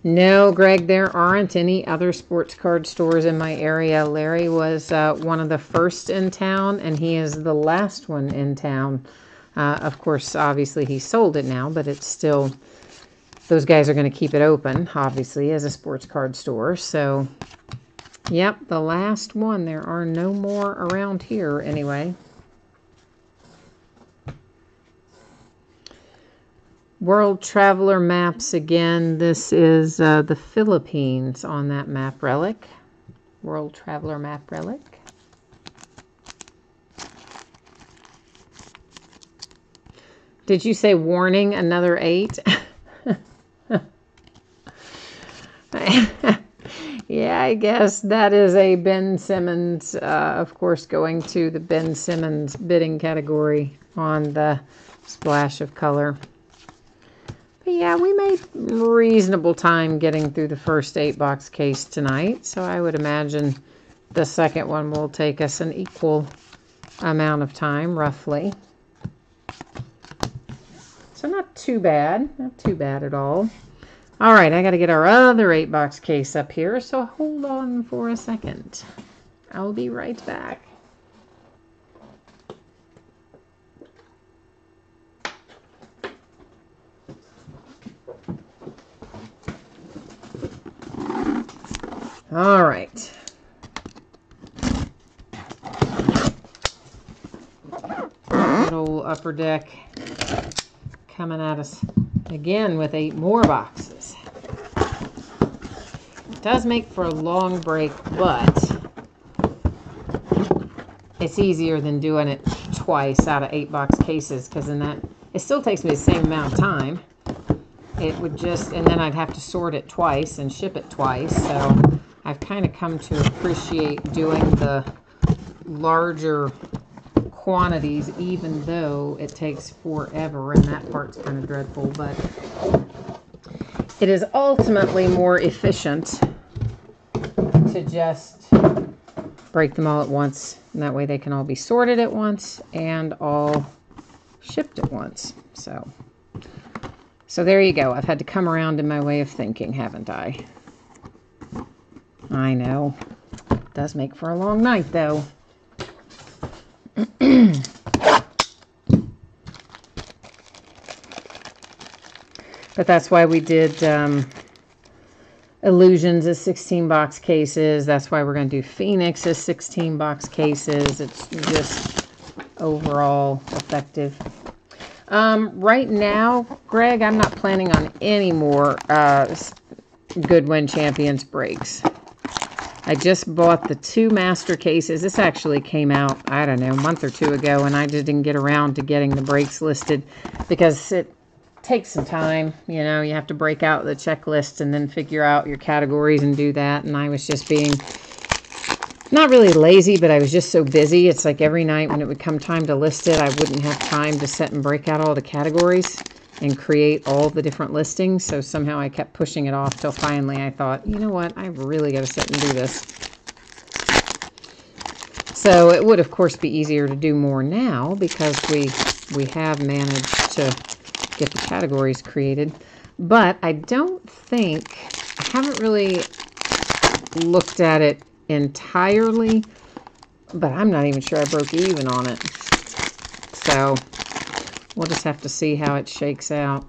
No, Greg, there aren't any other sports card stores in my area. Larry was one of the first in town, and he is the last one in town. Of course, obviously, he sold it now, but it's still, those guys are going to keep it open, obviously, as a sports card store. So, yep, the last one. There are no more around here anyway. World Traveler maps again. This is the Philippines on that map relic. World Traveler map relic. Did you say warning, another 8? Yeah, I guess that is a Ben Simmons, of course, going to the Ben Simmons bidding category on the splash of color. But yeah, we made reasonable time getting through the first 8-box case tonight, so I would imagine the second one will take us an equal amount of time, roughly. So not too bad. Not too bad at all. All right, I got to get our other 8-box case up here, so hold on for a second. I'll be right back. All right. Good old Upper Deck coming at us again with 8 more boxes. It does make for a long break, but it's easier than doing it twice out of 8-box cases, because in that it still takes me the same amount of time. it would just, and then I'd have to sort it twice and ship it twice. So I've kind of come to appreciate doing the larger quantities, even though it takes forever, and that part's kind of dreadful, but it is ultimately more efficient to just break them all at once, and that way they can all be sorted at once and all shipped at once. So there you go. I've had to come around in my way of thinking, haven't I? I know. It does make for a long night, though. But that's why we did Illusions as 16-box cases. That's why we're going to do Phoenix as 16-box cases. It's just overall effective. Right now, Greg, I'm not planning on any more Goodwin Champions breaks. I just bought the 2 master cases. This actually came out, I don't know, a month or 2 ago, and I just didn't get around to getting the breaks listed because it takes some time. You know, you have to break out the checklist and then figure out your categories and do that. And I was just being not really lazy, but I was just so busy. It's like every night when it would come time to list it, I wouldn't have time to sit and break out all the categories and create all the different listings. So somehow I kept pushing it off till finally I thought, you know what, I really got to sit and do this. So it would, of course, be easier to do more now because we have managed to get the categories created. But I don't think, I haven't really looked at it entirely, but I'm not even sure I broke even on it. So we'll just have to see how it shakes out.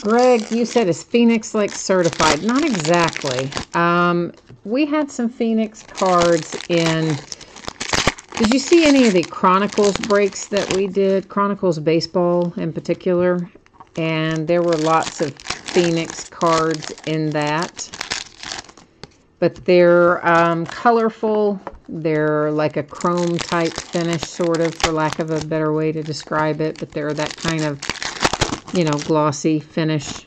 Greg, you said, is Phoenix like certified? Not exactly. We had some Phoenix cards in. Did you see any of the Chronicles breaks that we did? Chronicles Baseball in particular. And there were lots of Phoenix cards in that. But they're colorful. They're like a chrome type finish, sort of, for lack of a better way to describe it. But they're that kind of, you know, glossy finish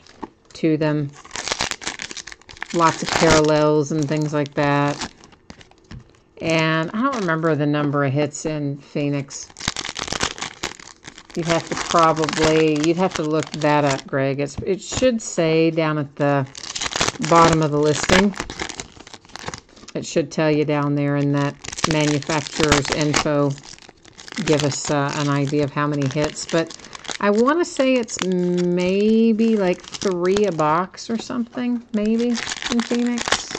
to them. Lots of parallels and things like that. And I don't remember the number of hits in Phoenix. You'd have to look that up, Greg. It should say down at the bottom of the listing. It should tell you down there in that manufacturer's info, give us an idea of how many hits. But I want to say it's maybe like 3 a box or something, maybe, in Phoenix.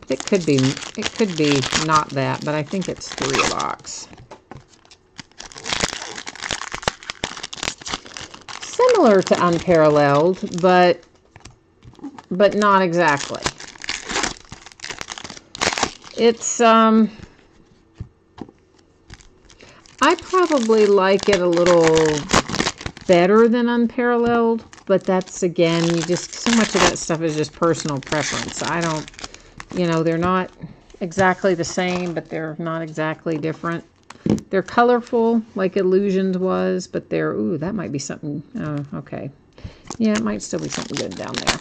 It could be not that, but I think it's 3 a box. Similar to Unparalleled, but not exactly. It's, I probably like it a little better than Unparalleled, but that's, again, so much of that stuff is just personal preference. I don't, you know, they're not exactly the same, but they're not exactly different. They're colorful, like Illusions was, but they're, ooh, that might be something, oh, okay. Yeah, it might still be something good down there.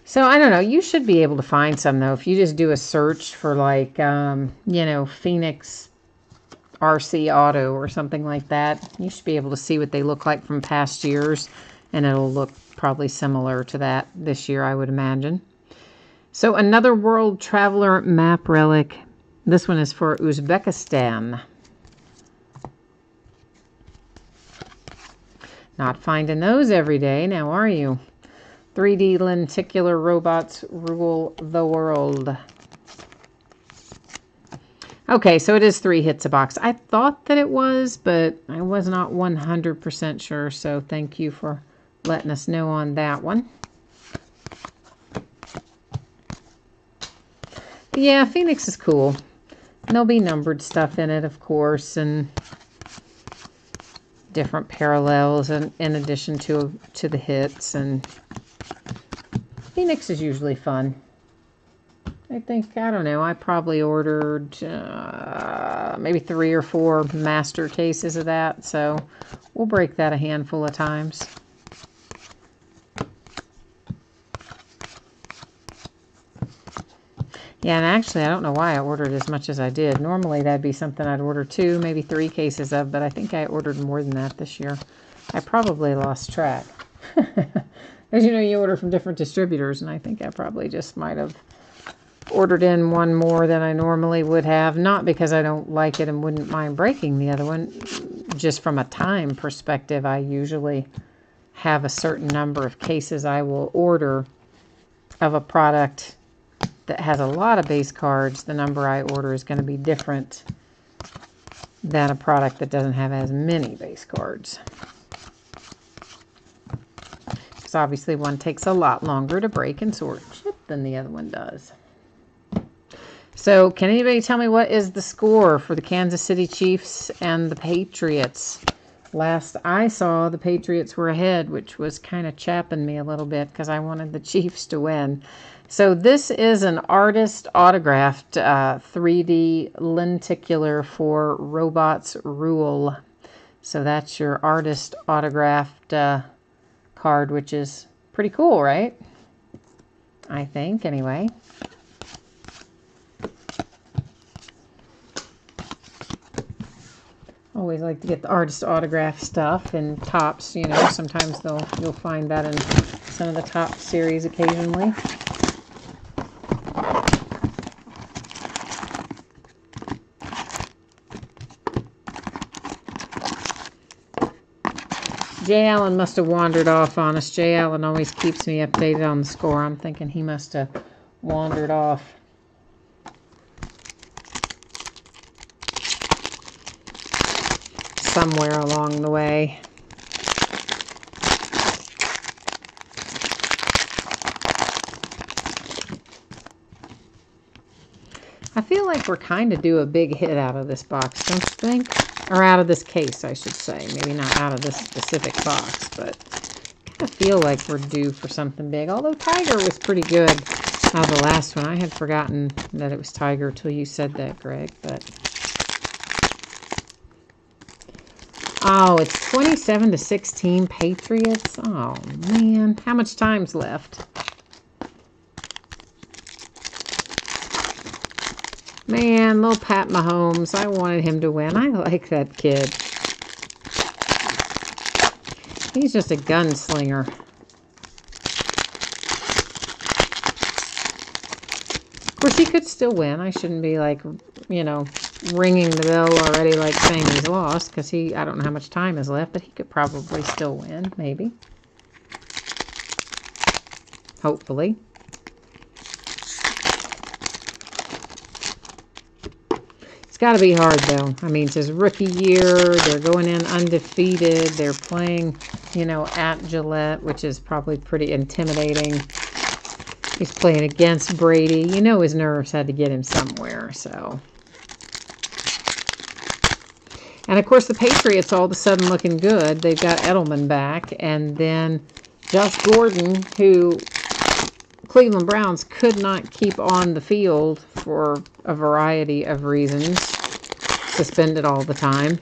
So, I don't know. You should be able to find some, though. If you just do a search for, like, you know, Phoenix RC Auto or something like that, you should be able to see what they look like from past years, and it'll look probably similar to that this year, I would imagine. So, Another World Traveler Map Relic. This one is for Uzbekistan. Not finding those every day, now are you? 3D lenticular robots rule the world. Okay, so it is 3 hits a box. I thought that it was, but I was not 100% sure, so thank you for letting us know on that one. But yeah, Phoenix is cool. There'll be numbered stuff in it, of course, and different parallels, and in addition to the hits, and Phoenix is usually fun. I think, I don't know, I probably ordered maybe 3 or 4 master cases of that. So we'll break that a handful of times. Yeah, and actually, I don't know why I ordered as much as I did. Normally, that'd be something I'd order 2, maybe 3 cases of, but I think I ordered more than that this year. I probably lost track. As you know, you order from different distributors, and I think I probably just might have ordered in one more than I normally would have. Not because I don't like it and wouldn't mind breaking the other one. Just from a time perspective, I usually have a certain number of cases I will order of a product that has a lot of base cards. The number I order is going to be different than a product that doesn't have as many base cards. Because obviously one takes a lot longer to break and sort and ship than the other one does. So can anybody tell me what is the score for the Kansas City Chiefs and the Patriots? Last I saw, the Patriots were ahead, which was kind of chapping me a little bit because I wanted the Chiefs to win. So this is an artist autographed 3D lenticular for Robots Rule. So that's your artist autographed card, which is pretty cool, right? I think, anyway. Always like to get the artist autograph stuff and tops, you know. Sometimes you'll find that in some of the top series occasionally. Jay Allen must have wandered off on us. Jay Allen always keeps me updated on the score. I'm thinking he must have wandered off. Somewhere along the way. I feel like we're kind of due a big hit out of this box, don't you think? Or out of this case, I should say. Maybe not out of this specific box, but I kind of feel like we're due for something big. Although Tiger was pretty good out of the last one. I had forgotten that it was Tiger till you said that, Greg. But oh, it's 27-16 Patriots. Oh, man. How much time's left? Man, little Pat Mahomes. I wanted him to win. I like that kid. He's just a gunslinger. Of course, he could still win. I shouldn't be like, you know, ringing the bell already like saying he's lost, because I don't know how much time is left, but he could probably still win, maybe. Hopefully. Got to be hard, though. I mean, it's his rookie year. They're going in undefeated. They're playing, you know, at Gillette, which is probably pretty intimidating. He's playing against Brady. You know his nerves had to get him somewhere, so. And, of course, the Patriots all of a sudden looking good. They've got Edelman back. And then Josh Gordon, who Cleveland Browns could not keep on the field for a variety of reasons. Suspended all the time.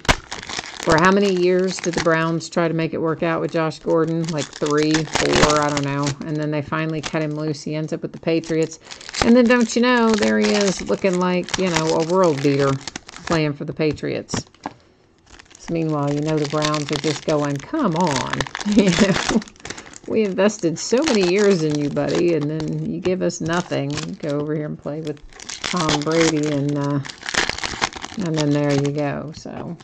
For how many years did the Browns try to make it work out with Josh Gordon? Like 3, 4, I don't know. And then they finally cut him loose. He ends up with the Patriots. And then don't you know, there he is looking like, you know, a world beater playing for the Patriots. So meanwhile, you know the Browns are just going, come on. You know, we invested so many years in you, buddy, and then you give us nothing. You go over here and play with Tom Brady, and then there you go. So,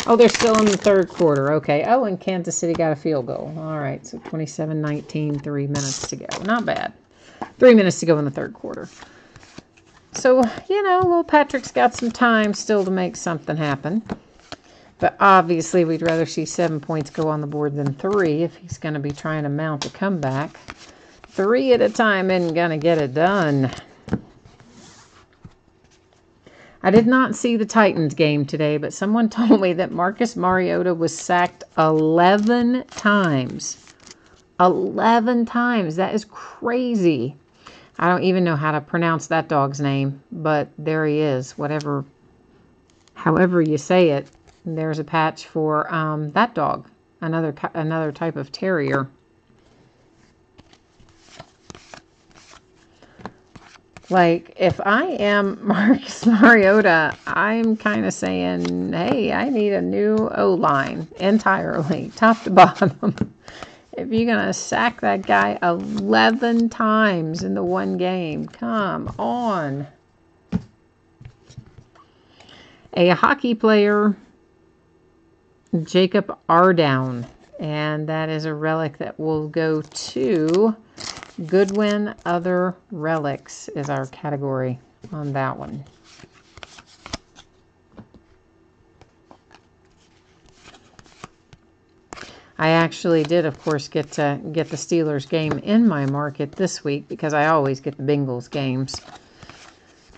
oh, they're still in the third quarter. Okay. Oh, and Kansas City got a field goal. All right. So 27-19, 3 minutes to go. Not bad. 3 minutes to go in the third quarter. So, you know, little Patrick's got some time still to make something happen. But obviously, we'd rather see 7 points go on the board than 3 if he's going to be trying to mount a comeback. 3 at a time isn't going to get it done. I did not see the Titans game today, but someone told me that Marcus Mariota was sacked 11 times. 11 times. That is crazy. I don't even know how to pronounce that dog's name, but there he is. However you say it, there's a patch for that dog, another type of terrier. Like, if I am Marcus Mariota, I'm kind of saying, hey, I need a new O-line entirely, top to bottom. If you're going to sack that guy 11 times in the one game, come on. A hockey player, Jacob Ardown, and that is a relic that will go to Goodwin. Other relics is our category on that one. I actually did, of course, get the Steelers game in my market this week because I always get the Bengals games.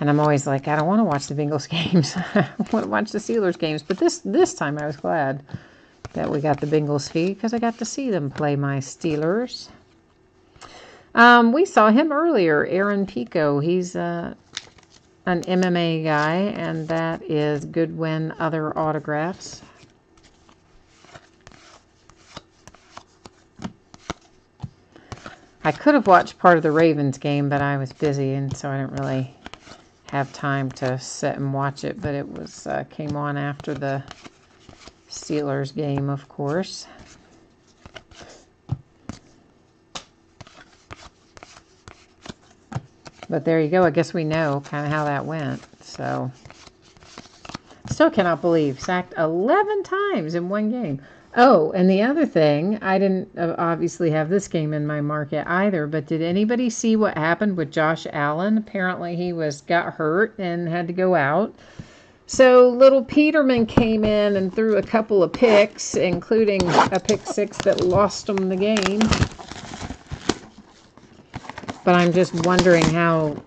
And I'm always like, I don't want to watch the Bengals games. I want to watch the Steelers games. But this time I was glad that we got the Bengals feed because I got to see them play my Steelers. We saw him earlier, Aaron Pico. He's an MMA guy, and that is Goodwin Other Autographs. I could have watched part of the Ravens game, but I was busy, and so I didn't really have time to sit and watch it. But it was came on after the Steelers game, of course. But there you go. I guess we know kind of how that went. So, still cannot believe sacked 11 times in one game. Oh, and the other thing, I didn't obviously have this game in my market either, but did anybody see what happened with Josh Allen? Apparently he got hurt and had to go out. So little Peterman came in and threw a couple of picks, including a pick six that lost him the game. But I'm just wondering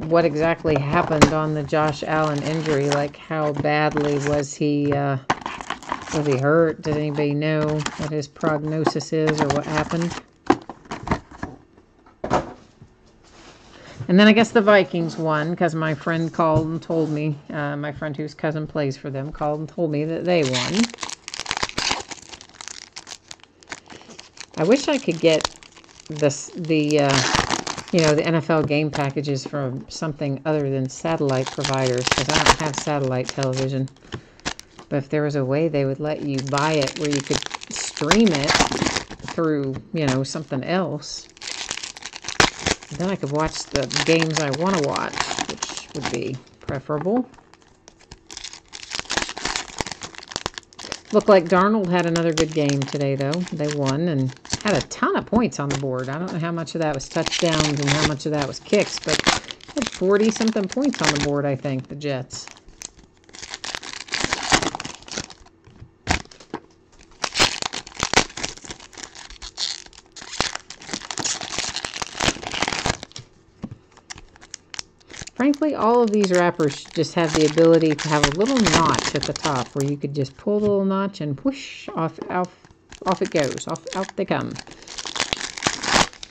what exactly happened on the Josh Allen injury. Like, how badly was he hurt? Does anybody know what his prognosis is or what happened? And then I guess the Vikings won because my friend called and told me, my friend whose cousin plays for them called and told me that they won. I wish I could get the NFL game packages from something other than satellite providers because I don't have satellite television. But if there was a way they would let you buy it where you could stream it through, something else, then I could watch the games I want to watch, which would be preferable. Looked like Darnold had another good game today, though. They won and had a ton of points on the board. I don't know how much of that was touchdowns and how much of that was kicks, but had 40-something points on the board, I think, the Jets. Frankly, all of these wrappers just have the ability to have a little notch at the top where you could just pull the little notch and whoosh, off it goes. Out they come.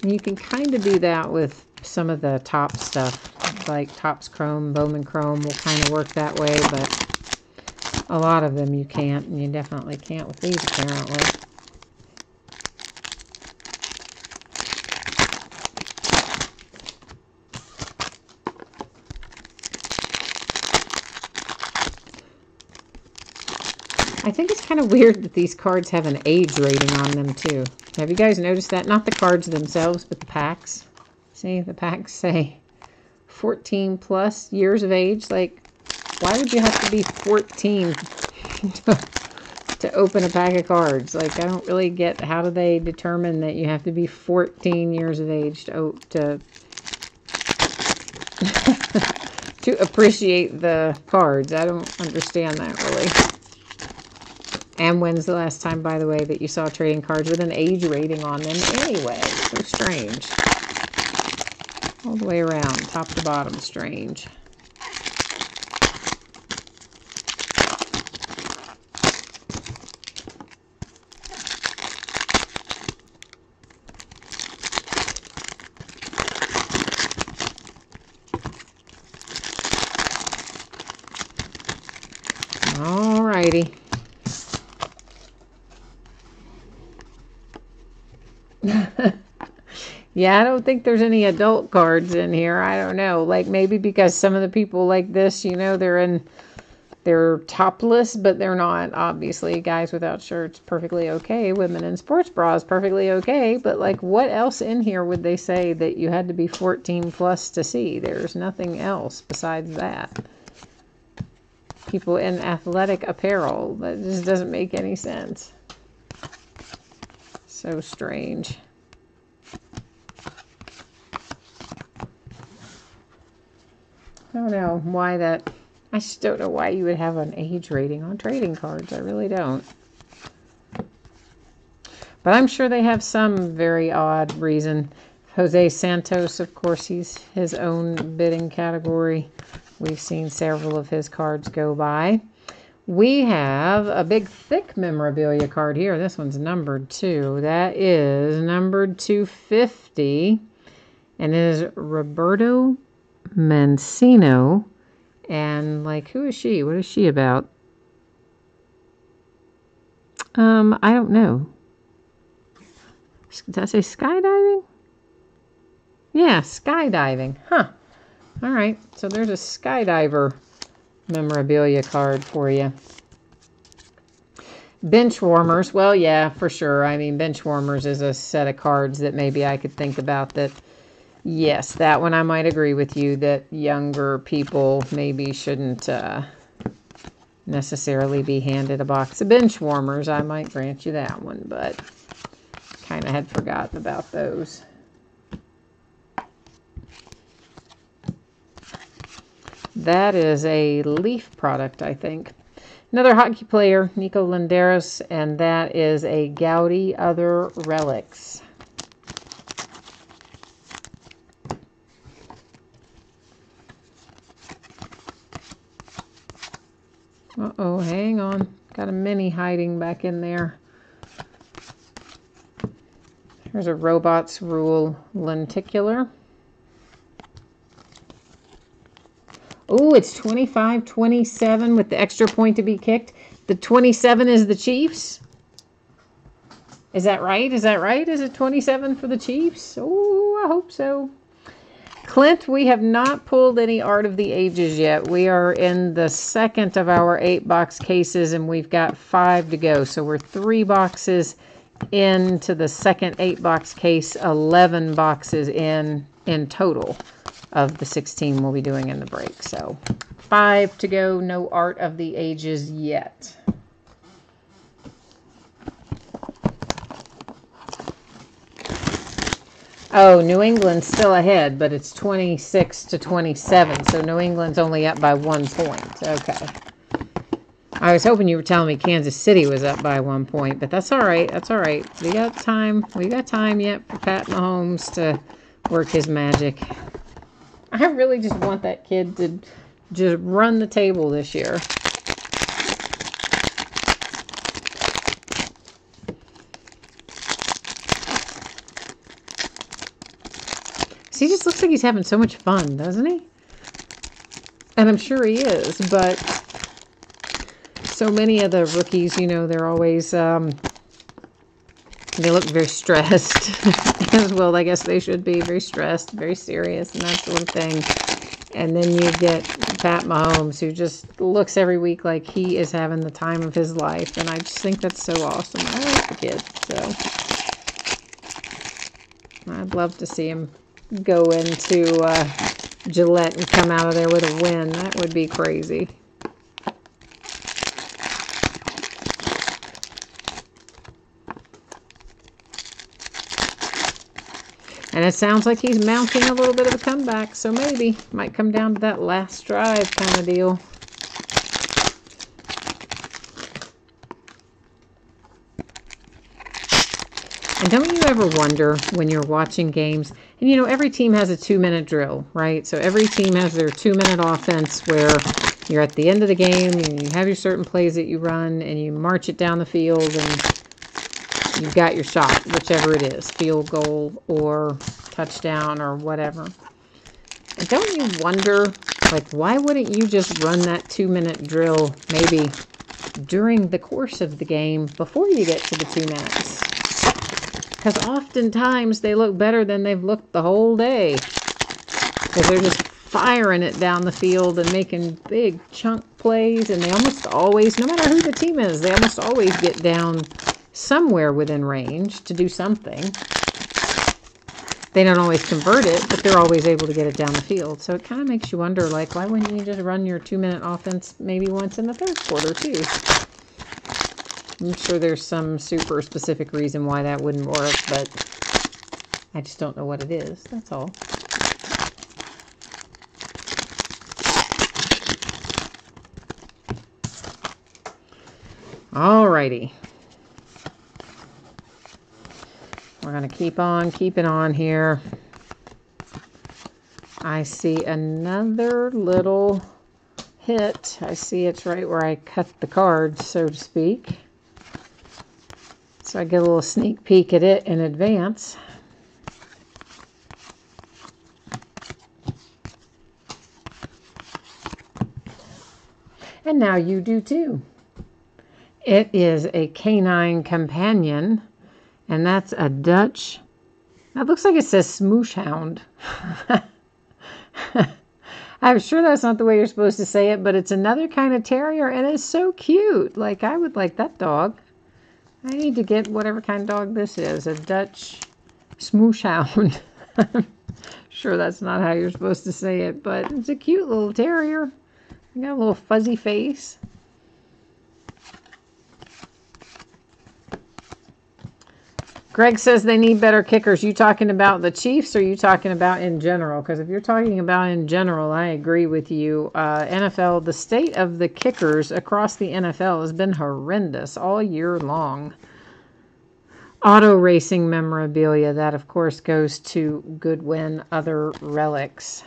And you can kind of do that with some of the top stuff, like Topps Chrome, Bowman Chrome will kind of work that way, but a lot of them you can't, and you definitely can't with these apparently. I think it's kind of weird that these cards have an age rating on them, too. Have you guys noticed that? Not the cards themselves, but the packs. See, the packs say 14 plus years of age. Like, why would you have to be 14 to open a pack of cards? Like, I don't really get how do they determine that you have to be 14 years of age to to appreciate the cards. I don't understand that, really. And when's the last time, by the way, that you saw trading cards with an age rating on them anyway? So strange. All the way around, top to bottom, strange. righty. Yeah, I don't think there's any adult cards in here. I don't know. Like maybe because some of the people like this, you know, they're topless, but they're not. Obviously, guys without shirts, perfectly okay. Women in sports bras, perfectly okay. But like, what else in here would they say that you had to be 14 plus to see? There's nothing else besides that. People in athletic apparel. That just doesn't make any sense. So strange. I don't know why that... I just don't know why you would have an age rating on trading cards. I really don't. But I'm sure they have some very odd reason. Jose Santos, of course, he's his own bidding category. We've seen several of his cards go by. We have a big, thick memorabilia card here. This one's numbered too. That is numbered 250. And it is Roberto Mancino. And, like, who is she? What is she about? I don't know. Did I say skydiving? Yeah, skydiving. Huh. All right. So there's a skydiver memorabilia card for you. Bench warmers. Well, yeah, for sure. I mean, bench warmers is a set of cards that maybe I could think about that. Yes, that one I might agree with you that younger people maybe shouldn't necessarily be handed a box of bench warmers. I might grant you that one, but kind of had forgotten about those. That is a Leaf product, I think. Another hockey player, Nico Linderos, and that is a Gaudi Other Relics. Uh-oh, hang on. Got a mini hiding back in there. There's a Robots Rule Lenticular. Oh, it's 25-27 with the extra point to be kicked. The 27 is the Chiefs. Is that right? Is that right? Is it 27 for the Chiefs? Oh, I hope so. Clint, we have not pulled any Art of the Ages yet. We are in the second of our 8-box cases, and we've got 5 to go. So we're 3 boxes into the second 8-box case, 11 boxes in total of the 16 we'll be doing in the break. So 5 to go, no Art of the Ages yet. Oh, New England's still ahead, but it's 26-27, so New England's only up by 1 point. Okay. I was hoping you were telling me Kansas City was up by 1 point, but that's all right. That's all right. We got time. We got time yet for Pat Mahomes to work his magic. I really just want that kid to just run the table this year. He just looks like he's having so much fun, doesn't he? And I'm sure he is, but so many of the rookies, you know, they're always, they look very stressed as well. I guess they should be very stressed, very serious and that sort of thing. And then you get Pat Mahomes, who just looks every week like he is having the time of his life. And I just think that's so awesome. I like the kid, so I'd love to see him go into Gillette and come out of there with a win. That would be crazy. And it sounds like he's mounting a little bit of a comeback, so maybe might come down to that last drive kind of deal. And don't you ever wonder when you're watching games, and you know, every team has a 2-minute drill, right? So every team has their 2-minute offense where you're at the end of the game, and you have your certain plays that you run, and you march it down the field, and you've got your shot, whichever it is, field goal or touchdown or whatever. And don't you wonder, like, why wouldn't you just run that 2-minute drill maybe during the course of the game before you get to the 2 minutes. Because oftentimes they look better than they've looked the whole day. Because they're just firing it down the field and making big chunk plays. And they almost always, no matter who the team is, they almost always get down somewhere within range to do something. They don't always convert it, but they're always able to get it down the field. So it kind of makes you wonder, like, why wouldn't you just run your 2-minute offense maybe once in the third quarter, too? I'm sure there's some super specific reason why that wouldn't work, but I just don't know what it is. That's all. Alrighty. We're going to keep on keeping on here. I see another little hit. I see it's right where I cut the cards, so to speak. So I get a little sneak peek at it in advance. And now you do too. It is a canine companion, and that's a Dutch. That looks like it says Smoosh Hound. I'm sure that's not the way you're supposed to say it, but it's another kind of terrier, and it's so cute. Like, I would like that dog. I need to get whatever kind of dog this is, a Dutch Smoosh Hound. Sure that's not how you're supposed to say it, but it's a cute little terrier. You got a little fuzzy face. Greg says they need better kickers. You talking about the Chiefs, or are you talking about in general? Because if you're talking about in general, I agree with you. NFL, the state of the kickers across the NFL has been horrendous all year long. Auto racing memorabilia, that of course goes to Goodwin, other relics.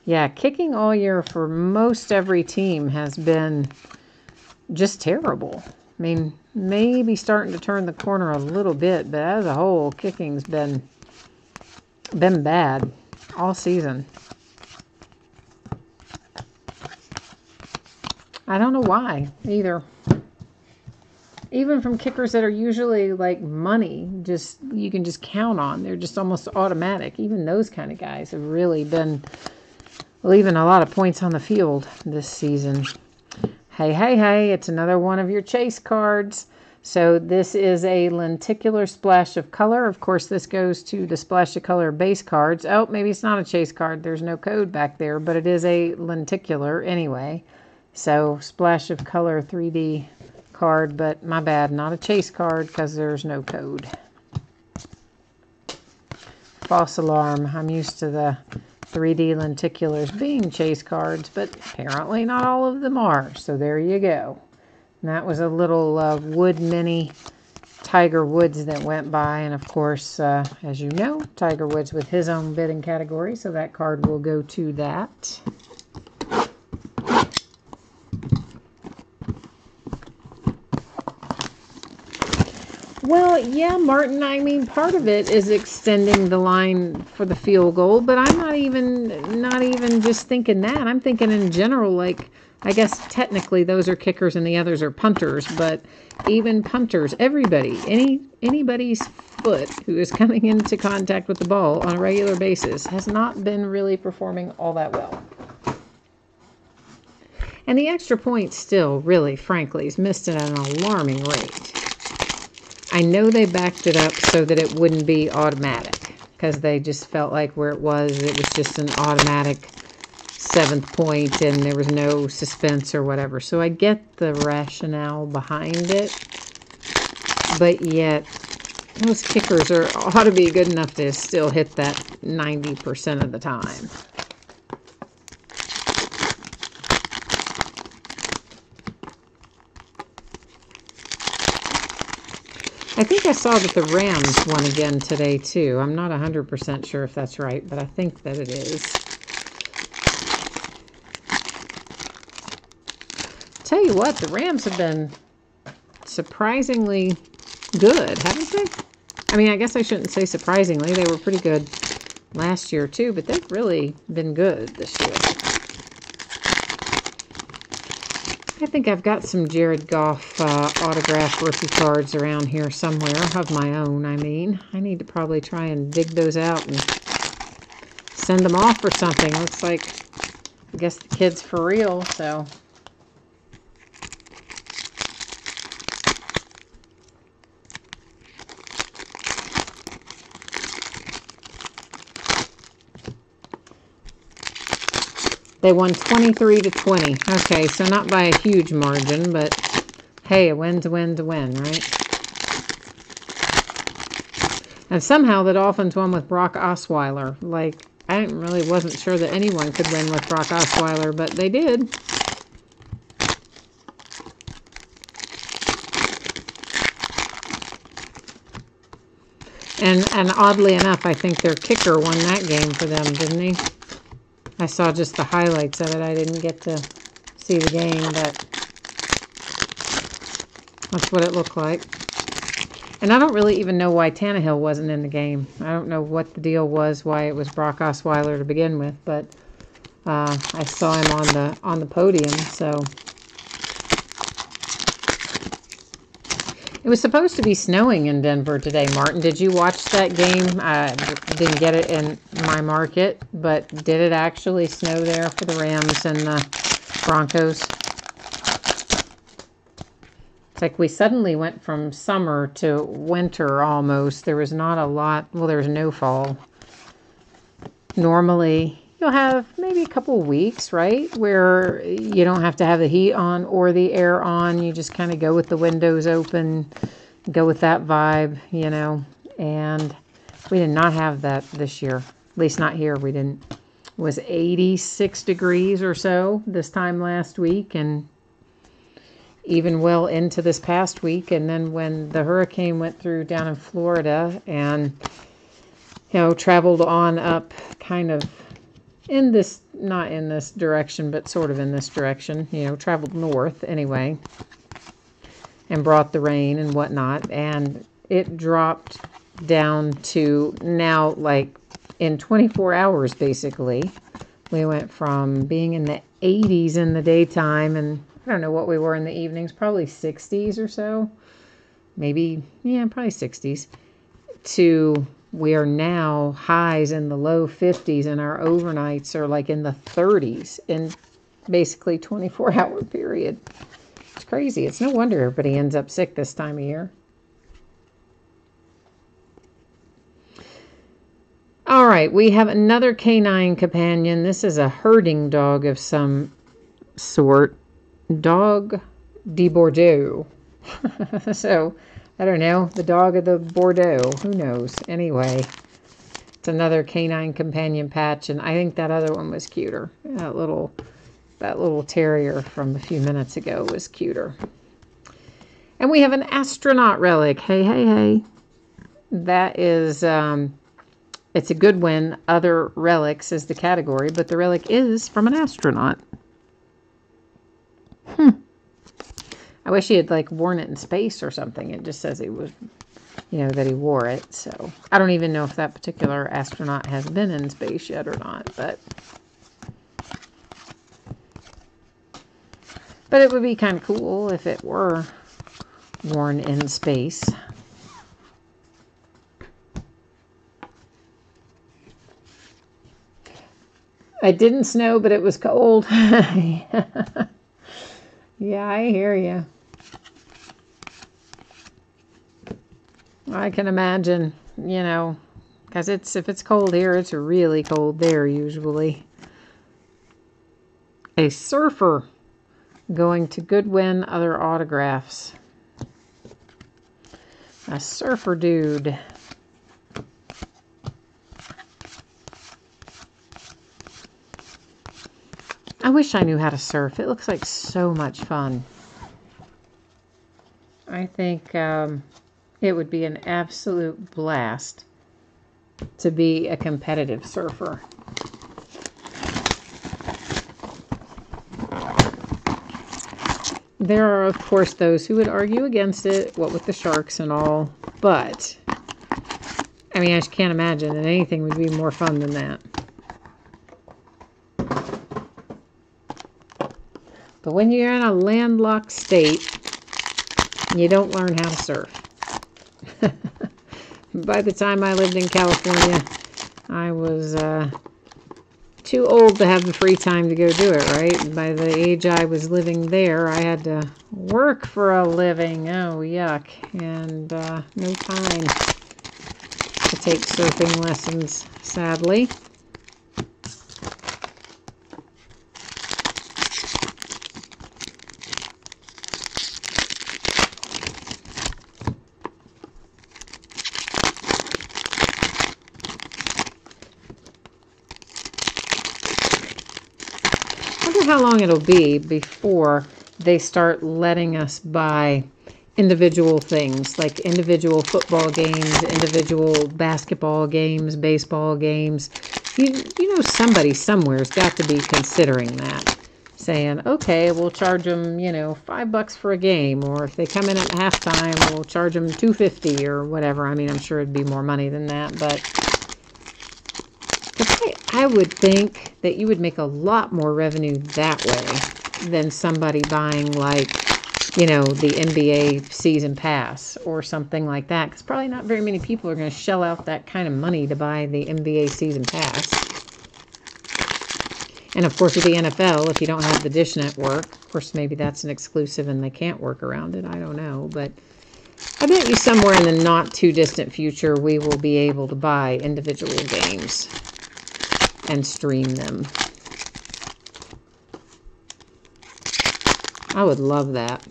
Yeah, kicking all year for most every team has been just terrible. I mean, maybe starting to turn the corner a little bit, but as a whole, kicking's been bad all season. I don't know why either. Even from kickers that are usually like money, just you can just count on. They're just almost automatic. Even those kind of guys have really been leaving a lot of points on the field this season. Hey, hey, hey, it's another one of your chase cards. So this is a lenticular splash of color. Of course, this goes to the splash of color base cards. Oh, maybe it's not a chase card. There's no code back there, but it is a lenticular anyway. So splash of color 3D card, but my bad, not a chase card because there's no code. False alarm. I'm used to the 3D lenticulars being chase cards, but apparently not all of them are. So there you go. And that was a little wood mini Tiger Woods that went by. And of course, as you know, Tiger Woods with his own bidding category. So that card will go to that. Well, yeah, Martin, I mean, part of it is extending the line for the field goal, but I'm not even just thinking that. I'm thinking in general, like, I guess technically those are kickers and the others are punters, but even punters, everybody, anybody's foot who is coming into contact with the ball on a regular basis has not been really performing all that well. And the extra point still, really, frankly, is missed at an alarming rate. I know they backed it up so that it wouldn't be automatic, because they just felt like where it was just an automatic 7th point and there was no suspense or whatever. So I get the rationale behind it, but yet those kickers ought to be good enough to still hit that 90% of the time. I think I saw that the Rams won again today, too. I'm not 100% sure if that's right, but I think that it is. Tell you what, the Rams have been surprisingly good, haven't they? I mean, I guess I shouldn't say surprisingly. They were pretty good last year, too, but they've really been good this year. I think I've got some Jared Goff autograph rookie cards around here somewhere, of my own, I mean. I need to probably try and dig those out and send them off or something. Looks like, I guess the kid's for real, so. They won 23-20. Okay, so not by a huge margin, but hey, a win's a win's a win, right? And somehow the Dolphins won with Brock Osweiler. Like, I really wasn't sure that anyone could win with Brock Osweiler, but they did. And oddly enough, I think their kicker won that game for them, didn't he? I saw just the highlights of it. I didn't get to see the game, but that's what it looked like. And I don't really even know why Tannehill wasn't in the game. I don't know what the deal was, why it was Brock Osweiler to begin with, but I saw him on the podium, so. It was supposed to be snowing in Denver today, Martin. Did you watch that game? I didn't get it in my market, but did it actually snow there for the Rams and the Broncos? It's like we suddenly went from summer to winter almost. There was not a lot. Well, there was no fall. Normally, you'll have maybe a couple weeks, right, where you don't have to have the heat on or the air on. You just kind of go with the windows open, go with that vibe, you know. And we did not have that this year. At least not here. We didn't. It was 86 degrees or so this time last week, and even well into this past week. And then when the hurricane went through down in Florida and, you know, traveled on up kind of in this, not in this direction, but sort of in this direction, you know, traveled north anyway, and brought the rain and whatnot, and it dropped down to now, like, in 24 hours, basically. We went from being in the 80s in the daytime, and I don't know what we were in the evenings, probably 60s or so, maybe, yeah, probably 60s, to we are now highs in the low 50s, and our overnights are like in the 30s in basically 24-hour period. It's crazy. It's no wonder everybody ends up sick this time of year. All right, we have another canine companion. This is a herding dog of some sort. Dog de Bordeaux. So, I don't know, the dog of the Bordeaux, who knows? Anyway, it's another canine companion patch, and I think that other one was cuter. That little terrier from a few minutes ago was cuter. And we have an astronaut relic. Hey, hey, hey. That is, it's a good win. Other relics is the category, but the relic is from an astronaut. I wish he had, like, worn it in space or something. It just says he was, you know, that he wore it. So I don't even know if that particular astronaut has been in space yet or not. But it would be kind of cool if it were worn in space. It didn't snow, but it was cold. Yeah, I hear you. I can imagine, you know, because if it's cold here, it's really cold there usually. A surfer going to Goodwin, other autographs. A surfer dude. I wish I knew how to surf. It looks like so much fun. I think it would be an absolute blast to be a competitive surfer. There are, of course, those who would argue against it, what with the sharks and all, but I mean, I just can't imagine that anything would be more fun than that. But when you're in a landlocked state, you don't learn how to surf. By the time I lived in California, I was too old to have the free time to go do it, right? By the age I was living there, I had to work for a living. Oh, yuck. And no time to take surfing lessons, sadly. How long it'll be before they start letting us buy individual things like individual football games, individual basketball games, baseball games. You know, somebody somewhere's got to be considering that, saying, okay, we'll charge them, you know, $5 for a game, or if they come in at halftime, we'll charge them $2.50 or whatever. I mean, I'm sure it'd be more money than that, but I would think that you would make a lot more revenue that way than somebody buying, like, you know, the NBA season pass or something like that. Because probably not very many people are going to shell out that kind of money to buy the NBA season pass. And of course with the NFL, if you don't have the Dish Network, of course maybe that's an exclusive and they can't work around it. I don't know. But I bet you somewhere in the not too distant future we will be able to buy individual games and stream them. I would love that.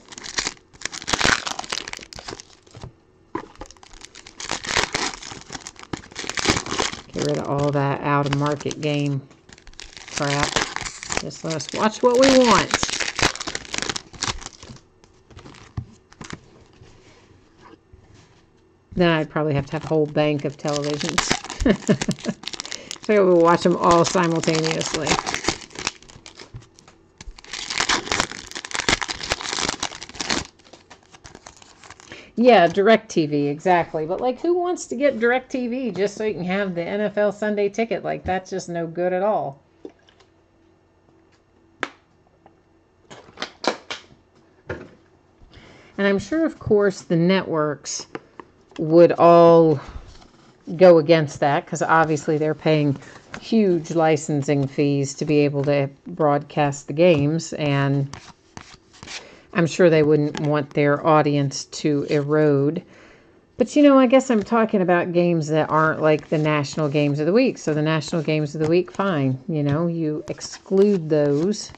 Get rid of all that out of market game crap. Just let us watch what we want. Then I'd probably have to have a whole bank of televisions. So we'll watch them all simultaneously. Yeah, DirecTV, exactly. But, like, who wants to get DirecTV just so you can have the NFL Sunday ticket? Like, that's just no good at all. And I'm sure, of course, the networks would all go against that because obviously they're paying huge licensing fees to be able to broadcast the games, and I'm sure they wouldn't want their audience to erode. But, you know, I guess I'm talking about games that aren't like the national games of the week. So the national games of the week, fine. You know, you exclude those,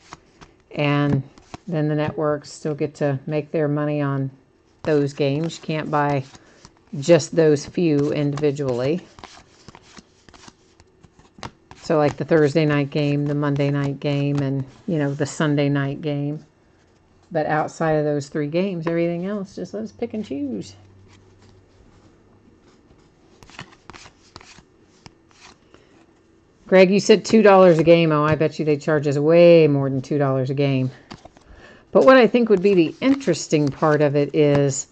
and then the networks still get to make their money on those games. You can't buy just those few individually. So like the Thursday night game, the Monday night game, and, you know, the Sunday night game. But outside of those 3 games, everything else, just let us pick and choose. Greg, you said $2 a game. Oh, I bet you they charge us way more than $2 a game. But what I think would be the interesting part of it is,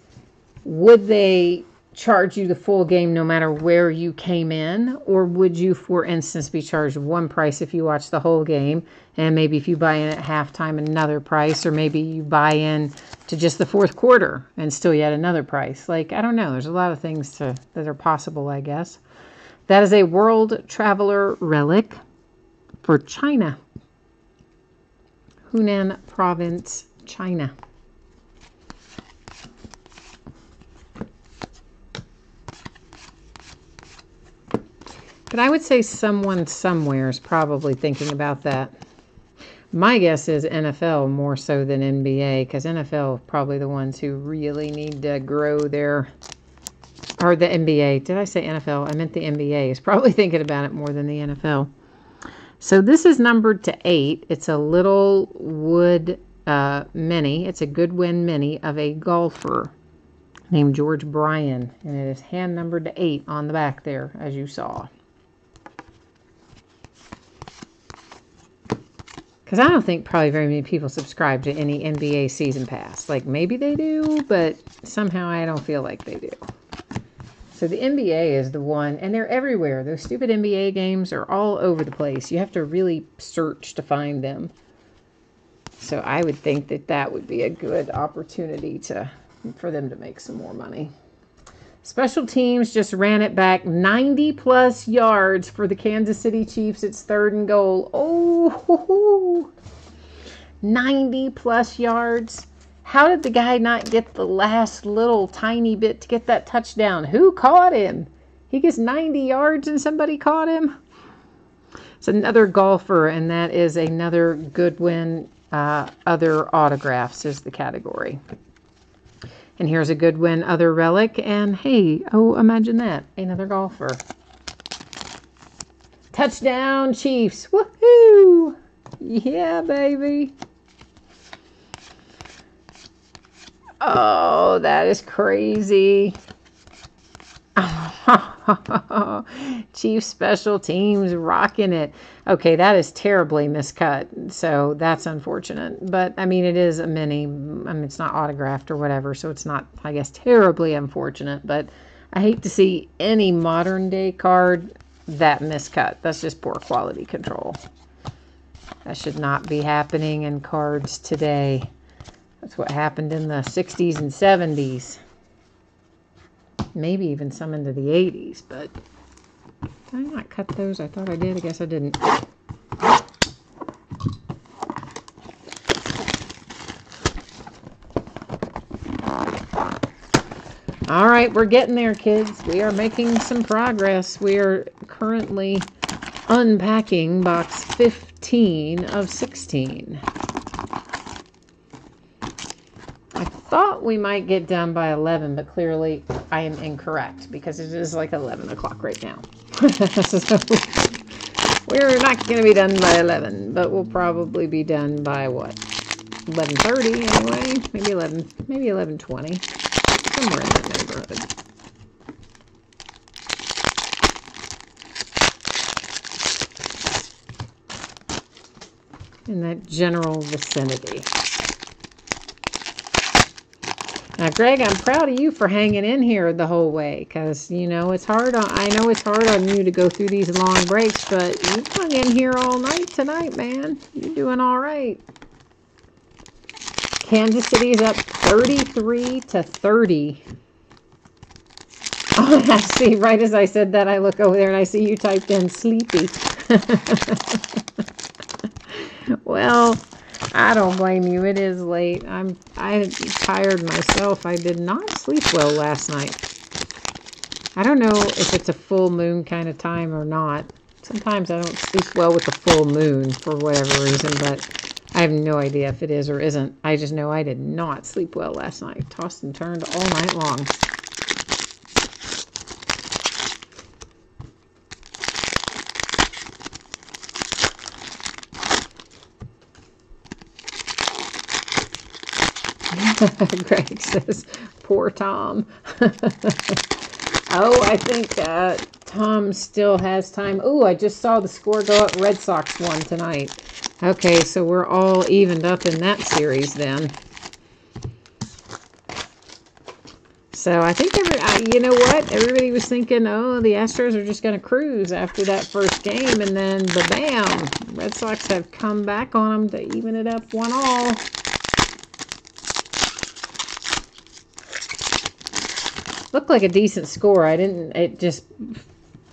would they charge you the full game no matter where you came in? Or would you, for instance, be charged one price if you watch the whole game, and maybe if you buy in at halftime, another price, or maybe you buy in to just the fourth quarter and still yet another price? Like, I don't know. There's a lot of things that are possible, I guess. That is a World Traveler relic for China. Hunan Province, China. But I would say someone somewhere is probably thinking about that. My guess is NFL more so than NBA, because NFL are probably the ones who really need to grow their, or the NBA. Did I say NFL? I meant the NBA is probably thinking about it more than the NFL. So this is numbered to 8. It's a little wood mini. It's a Goodwin mini of a golfer named George Bryan, and it is hand numbered to 8 on the back there, as you saw. Because I don't think probably very many people subscribe to any NBA season pass. Like, maybe they do, but somehow I don't feel like they do. So the NBA is the one, and they're everywhere. Those stupid NBA games are all over the place. You have to really search to find them. So I would think that that would be a good opportunity for them to make some more money. Special teams just ran it back 90-plus yards for the Kansas City Chiefs. It's 3rd and goal. Oh, 90-plus yards. How did the guy not get the last little tiny bit to get that touchdown? Who caught him? He gets 90 yards and somebody caught him? It's another golfer, and that is another Goodwin. Other autographs is the category. And here's a Goodwin other relic. And hey, oh, imagine that. Another golfer. Touchdown, Chiefs. Woohoo! Yeah, baby. Oh, that is crazy. Chief special teams rocking it. Okay, that is terribly miscut, so that's unfortunate. But I mean, it is a mini. I mean, it's not autographed or whatever, so it's not, I guess, terribly unfortunate. But I hate to see any modern day card that miscut. That's just poor quality control. That should not be happening in cards today. That's what happened in the 60s and 70s. Maybe even some into the 80s, but did I not cut those? I thought I did. I guess I didn't. All right, we're getting there, kids. We are making some progress. We are currently unpacking box 15 of 16. I thought we might get done by 11, but clearly I am incorrect because it is like 11 o'clock right now. So we're not going to be done by 11, but we'll probably be done by what? 11:30 anyway. Maybe 11, maybe 11:20. Somewhere in that neighborhood. In that general vicinity. Now, Greg, I'm proud of you for hanging in here the whole way, because, you know, it's hard on, I know it's hard on you to go through these long breaks, but you hung in here all night tonight, man. You're doing all right. Kansas City is up 33-30. Oh, I see. Right as I said that, I look over there and I see you typed in sleepy. Well, I don't blame you. It is late. I'm tired myself. I did not sleep well last night. I don't know if it's a full moon kind of time or not. Sometimes I don't sleep well with the full moon for whatever reason, but I have no idea if it is or isn't. I just know I did not sleep well last night. Tossed and turned all night long. Greg says, poor Tom. Oh, I think Tom still has time. Oh, I just saw the score go up. Red Sox won tonight. Okay, so we're all evened up in that series then. So I think, you know what? Everybody was thinking, oh, the Astros are just going to cruise after that first game. And then, bam, Red Sox have come back on them to even it up 1-1. Looked like a decent score. It just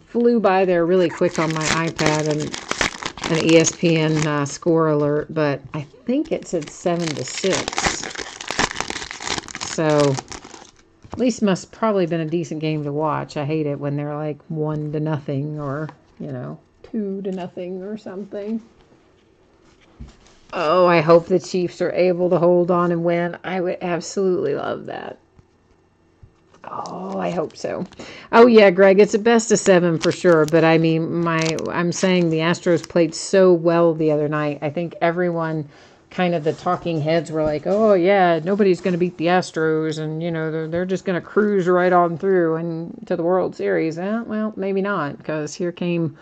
flew by there really quick on my iPad and an ESPN score alert, but I think it said 7-6. So at least must probably been a decent game to watch. I hate it when they're like 1-0 or, 2-0 or something. Oh, I hope the Chiefs are able to hold on and win. I would absolutely love that. Oh, I hope so. Oh, yeah, Greg, it's a best of 7 for sure. But, I mean, I'm saying the Astros played so well the other night. I think everyone, kind of the talking heads were like, oh, yeah, nobody's going to beat the Astros. And, they're just going to cruise right on through and to the World Series. Well, maybe not, because here came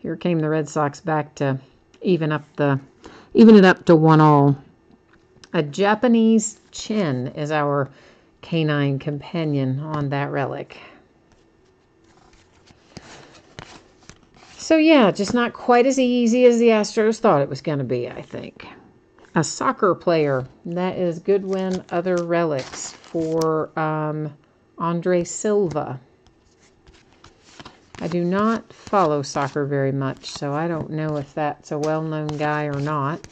the Red Sox back to even it up to 1-1. A Japanese chin is our canine companion on that relic. So yeah, just not quite as easy as the Astros thought it was going to be, I think. A soccer player. That is Goodwin Other Relics for Andre Silva. I do not follow soccer very much, so I don't know if that's a well-known guy or not.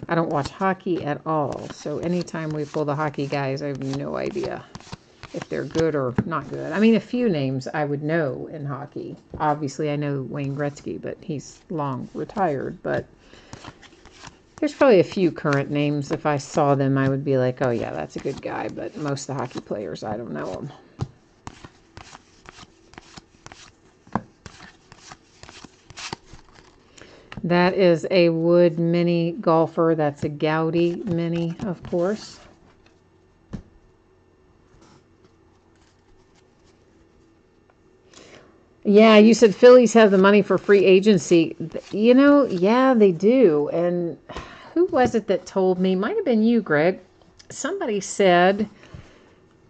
I don't watch hockey at all, so anytime we pull the hockey guys, I have no idea if they're good or not good. I mean, a few names I would know in hockey. Obviously, I know Wayne Gretzky, but he's long retired. But there's probably a few current names. If I saw them, I would be like, oh, yeah, that's a good guy. But most of the hockey players, I don't know them. That is a Wood Mini Golfer. That's a Gaudy Mini, of course. Yeah, you said Phillies have the money for free agency. You know, yeah, they do. And who was it that told me? Might have been you, Greg. Somebody said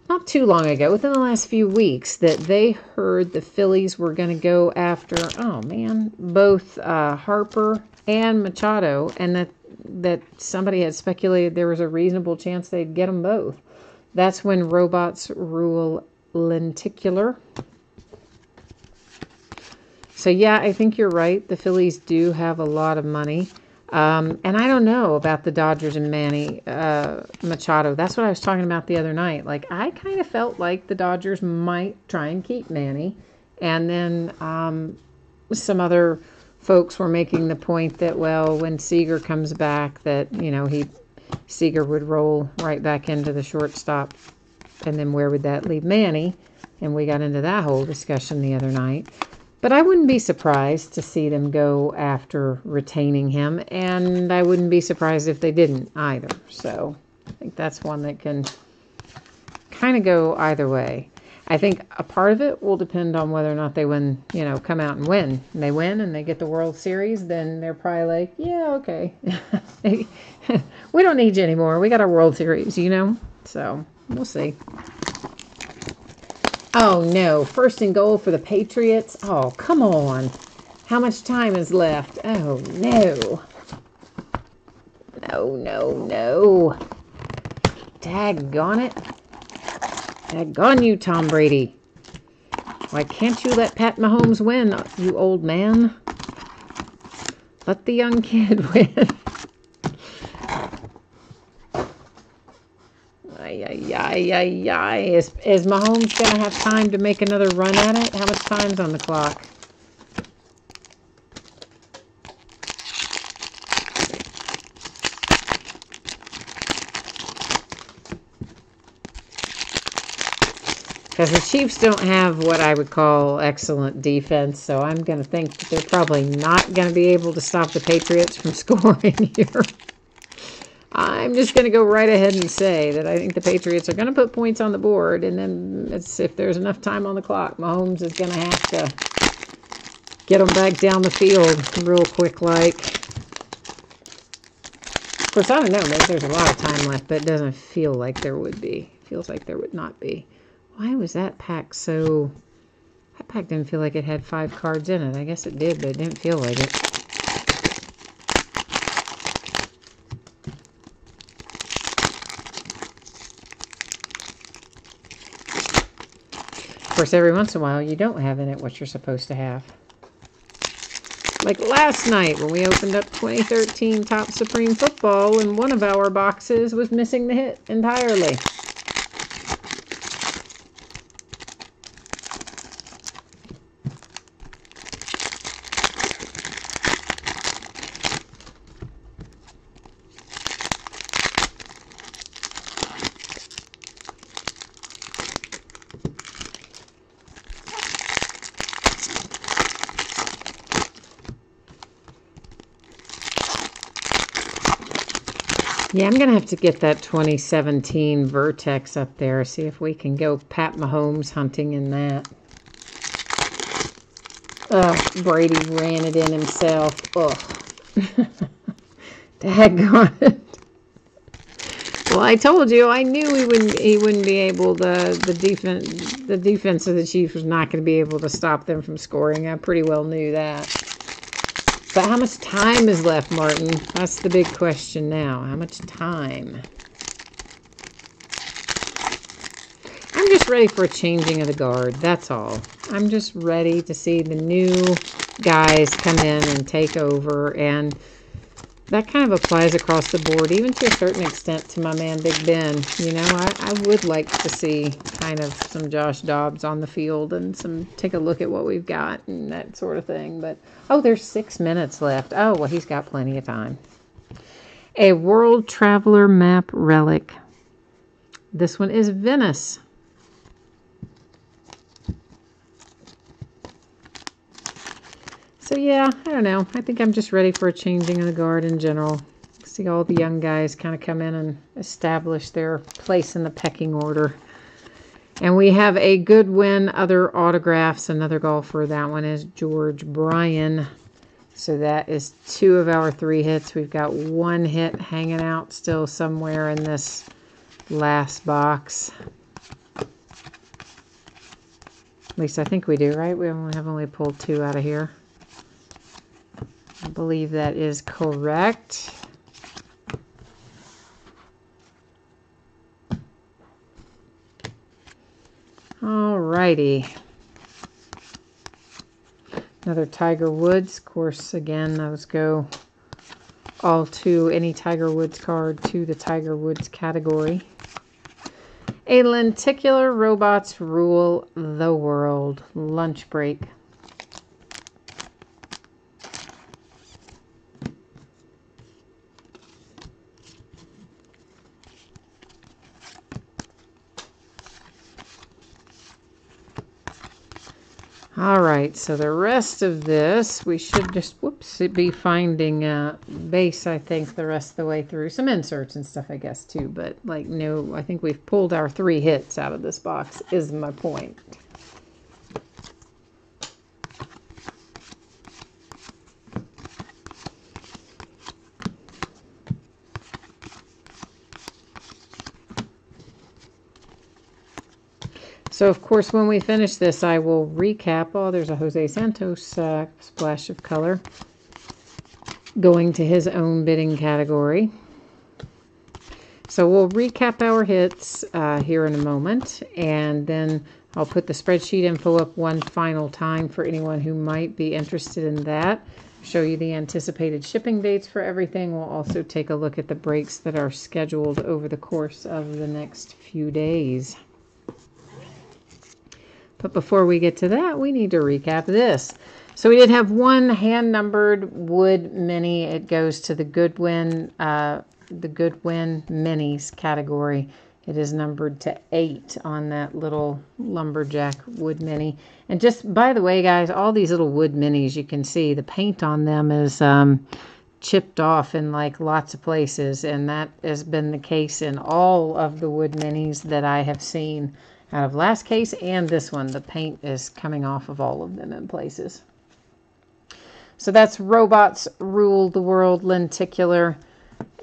not too long ago, within the last few weeks, that they heard the Phillies were going to go after, oh man, both Harper and Machado, and that somebody had speculated there was a reasonable chance they'd get them both. That's when robots rule lenticular. So yeah, I think you're right. The Phillies do have a lot of money. And I don't know about the Dodgers and Manny Machado. That's what I was talking about the other night. Like, I kind of felt like the Dodgers might try and keep Manny. And then some other folks were making the point that, well, when Seager comes back, that, you know, Seager would roll right back into the shortstop. And then where would that leave Manny? And we got into that whole discussion the other night. But I wouldn't be surprised to see them go after retaining him, and I wouldn't be surprised if they didn't either. So I think that's one that can kind of go either way. I think a part of it will depend on whether or not they win, you know, come out and win. And they win and they get the World Series, then they're probably like, yeah, okay. We don't need you anymore. We got our World Series, you know? So we'll see. Oh, no. First and goal for the Patriots. Oh, come on. How much time is left? Oh, no. No. Daggone it. Daggone you, Tom Brady. Why can't you let Pat Mahomes win, you old man? Let the young kid win. Is Mahomes going to have time to make another run at it? How much time's on the clock? Because the Chiefs don't have what I would call excellent defense, so I'm going to think that they're probably not going to be able to stop the Patriots from scoring here. I'm just going to go right ahead and say that I think the Patriots are going to put points on the board, and then if there's enough time on the clock, Mahomes is going to have to get them back down the field real quick like. Of course, I don't know. Maybe there's a lot of time left, but it doesn't feel like there would be. It feels like there would not be. Why was that pack so... That pack didn't feel like it had 5 cards in it. I guess it did, but it didn't feel like it. Of course, every once in a while, you don't have in it what you're supposed to have. Like last night when we opened up 2013 Topps Supreme Football and one of our boxes was missing the hit entirely. Yeah, I'm going to have to get that 2017 Vertex up there, see if we can go Pat Mahomes hunting in that. Ugh, Brady ran it in himself. Ugh. Daggone it. Well, I told you, I knew he wouldn't be able, the defense of the Chiefs was not going to be able to stop them from scoring. I pretty well knew that. But how much time is left, Martin? That's the big question now. How much time? I'm just ready for a changing of the guard. That's all. I'm just ready to see the new guys come in and take over. And that kind of applies across the board, even to a certain extent to my man Big Ben. You know, I would like to see kind of some Josh Dobbs on the field and take a look at what we've got and that sort of thing. But, oh, there's 6 minutes left. Oh, well, he's got plenty of time. A World Traveler Map Relic. This one is Venice. So yeah, I don't know. I think I'm just ready for a changing of the guard in general. See all the young guys kind of come in and establish their place in the pecking order. And we have a Goodwin, other autographs. Another golfer. That one is George Bryan. So that is 2 of our 3 hits. We've got 1 hit hanging out still somewhere in this last box. At least I think we do, right? We have only pulled 2 out of here. I believe that is correct. Alrighty. Another Tiger Woods. Of course, again, those go all to any Tiger Woods card to the Tiger Woods category. A Lenticular Robots Rule the World. Lunch break. All right, so the rest of this, we should just, be finding base, I think, the rest of the way through. Some inserts and stuff, I guess, too. But, like, no, I think we've pulled our 3 hits out of this box, is my point. So, of course, when we finish this, I will recap. Oh, there's a Jose Santos splash of color going to his own bidding category. So we'll recap our hits here in a moment, and then I'll put the spreadsheet info up one final time for anyone who might be interested in that. Show you the anticipated shipping dates for everything. We'll also take a look at the breaks that are scheduled over the course of the next few days. But before we get to that, we need to recap this. So we did have 1 hand-numbered wood mini. It goes to the Goodwin Minis category. It is numbered to 8 on that little lumberjack wood mini. And just, by the way, guys, all these little wood minis, you can see the paint on them is chipped off in like lots of places. And that has been the case in all of the wood minis that I have seen. Out of last case and this one, the paint is coming off of all of them in places. So that's Robots Rule the World Lenticular,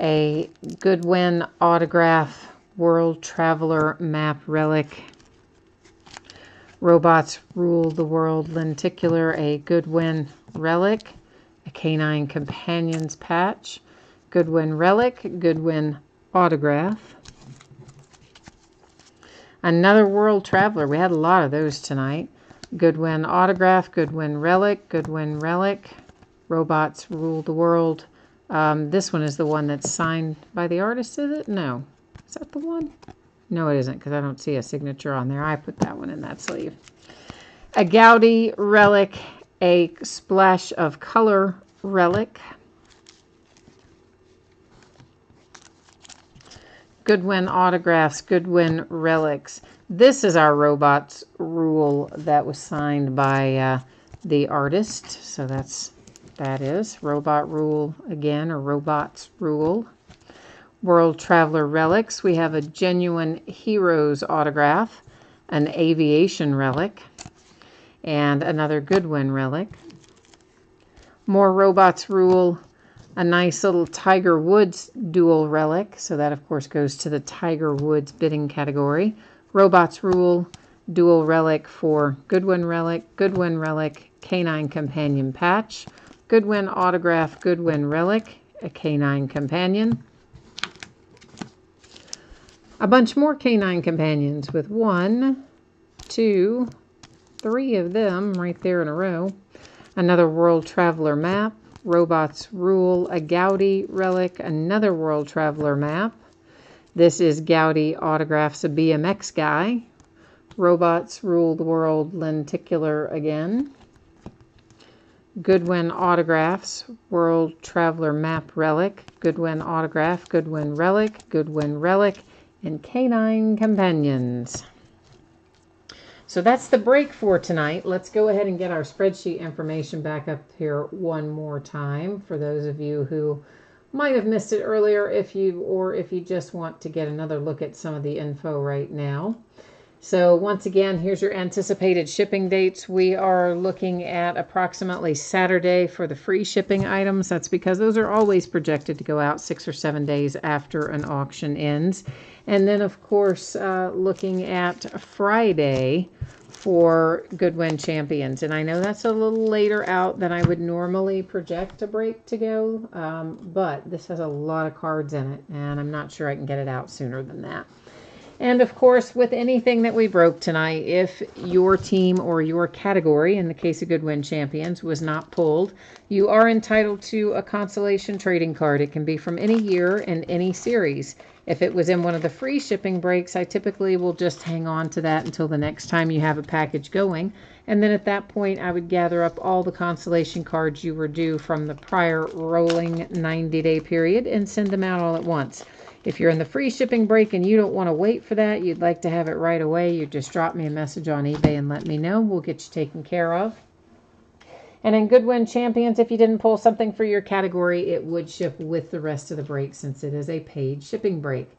a Goodwin Autograph World Traveler Map Relic. Robots Rule the World Lenticular, a Goodwin Relic, a Canine Companions Patch, Goodwin Relic, Goodwin Autograph. Another World Traveler. We had a lot of those tonight. Goodwin Autograph, Goodwin Relic, Goodwin Relic. Robots Rule the World. This one is the one that's signed by the artist, is it? No. Is that the one? No, it isn't, because I don't see a signature on there. I put that one in that sleeve. A Gaudi Relic, a Splash of Color Relic. Goodwin Autographs, Goodwin Relics. This is our Robots Rule that was signed by the artist. So that is Robot Rule again, or Robots Rule. World Traveler Relics. We have a Genuine Heroes autograph, an Aviation Relic, and another Goodwin Relic. More Robots Rule. A nice little Tiger Woods dual relic. So that, of course, goes to the Tiger Woods bidding category. Robots Rule, dual relic for Goodwin Relic, Canine Companion Patch. Goodwin Autograph, Goodwin Relic, a Canine Companion. A bunch more Canine Companions with 1, 2, 3 of them right there in a row. Another World Traveler map. Robots Rule, a Gaudi Relic, another World Traveler map. This is Gaudi Autographs, a BMX guy. Robots Rule the World Lenticular again. Goodwin Autographs, World Traveler Map Relic, Goodwin Autograph, Goodwin Relic, Goodwin Relic, and Canine Companions. So that's the break for tonight. Let's go ahead and get our spreadsheet information back up here one more time for those of you who might have missed it earlier, if you just want to get another look at some of the info right now. So once again, here's your anticipated shipping dates. We are looking at approximately Saturday for the free shipping items. That's because those are always projected to go out 6 or 7 days after an auction ends. And then, of course, looking at Friday for Goodwin Champions. And I know that's a little later out than I would normally project a break to go, but this has a lot of cards in it, and I'm not sure I can get it out sooner than that. And of course, with anything that we broke tonight, if your team or your category, in the case of Goodwin Champions, was not pulled, you are entitled to a consolation trading card. It can be from any year and any series. If it was in one of the free shipping breaks, I typically will just hang on to that until the next time you have a package going. And then at that point, I would gather up all the consolation cards you were due from the prior rolling 90-day period and send them out all at once. If you're in the free shipping break and you don't want to wait for that, you'd like to have it right away, you just drop me a message on eBay and let me know. We'll get you taken care of. And in Goodwin Champions, if you didn't pull something for your category, it would ship with the rest of the break since it is a paid shipping break.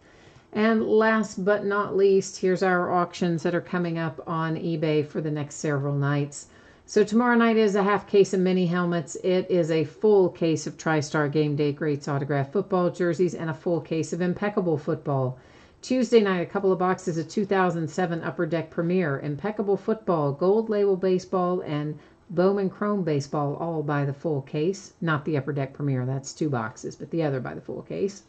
And last but not least, here's our auctions that are coming up on eBay for the next several nights. So tomorrow night is a half case of mini helmets. It is a full case of TriStar Game Day Greats autographed football jerseys and a full case of Impeccable football. Tuesday night, a couple of boxes of 2007 Upper Deck Premier, Impeccable football, Gold Label baseball, and Bowman Chrome baseball, all by the full case. Not the Upper Deck Premier, that's 2 boxes, but the other by the full case.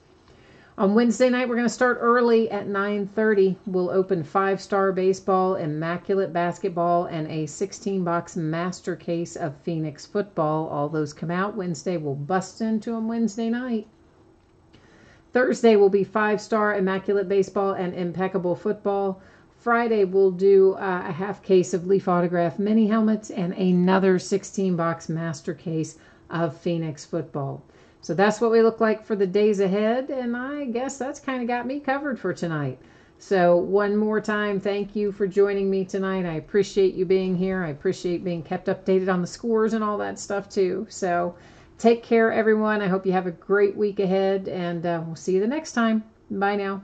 On Wednesday night, we're going to start early at 9:30. We'll open 5-star baseball, Immaculate basketball, and a 16-box master case of Phoenix football. All those come out Wednesday. We'll bust into them Wednesday night. Thursday will be 5-star Immaculate baseball and Impeccable football. Friday, we'll do a half case of Leaf Autograph mini helmets and another 16-box master case of Phoenix football. So that's what we look like for the days ahead, and I guess that's kind of got me covered for tonight. So one more time, thank you for joining me tonight. I appreciate you being here. I appreciate being kept updated on the scores and all that stuff too. So take care, everyone. I hope you have a great week ahead, and we'll see you the next time. Bye now.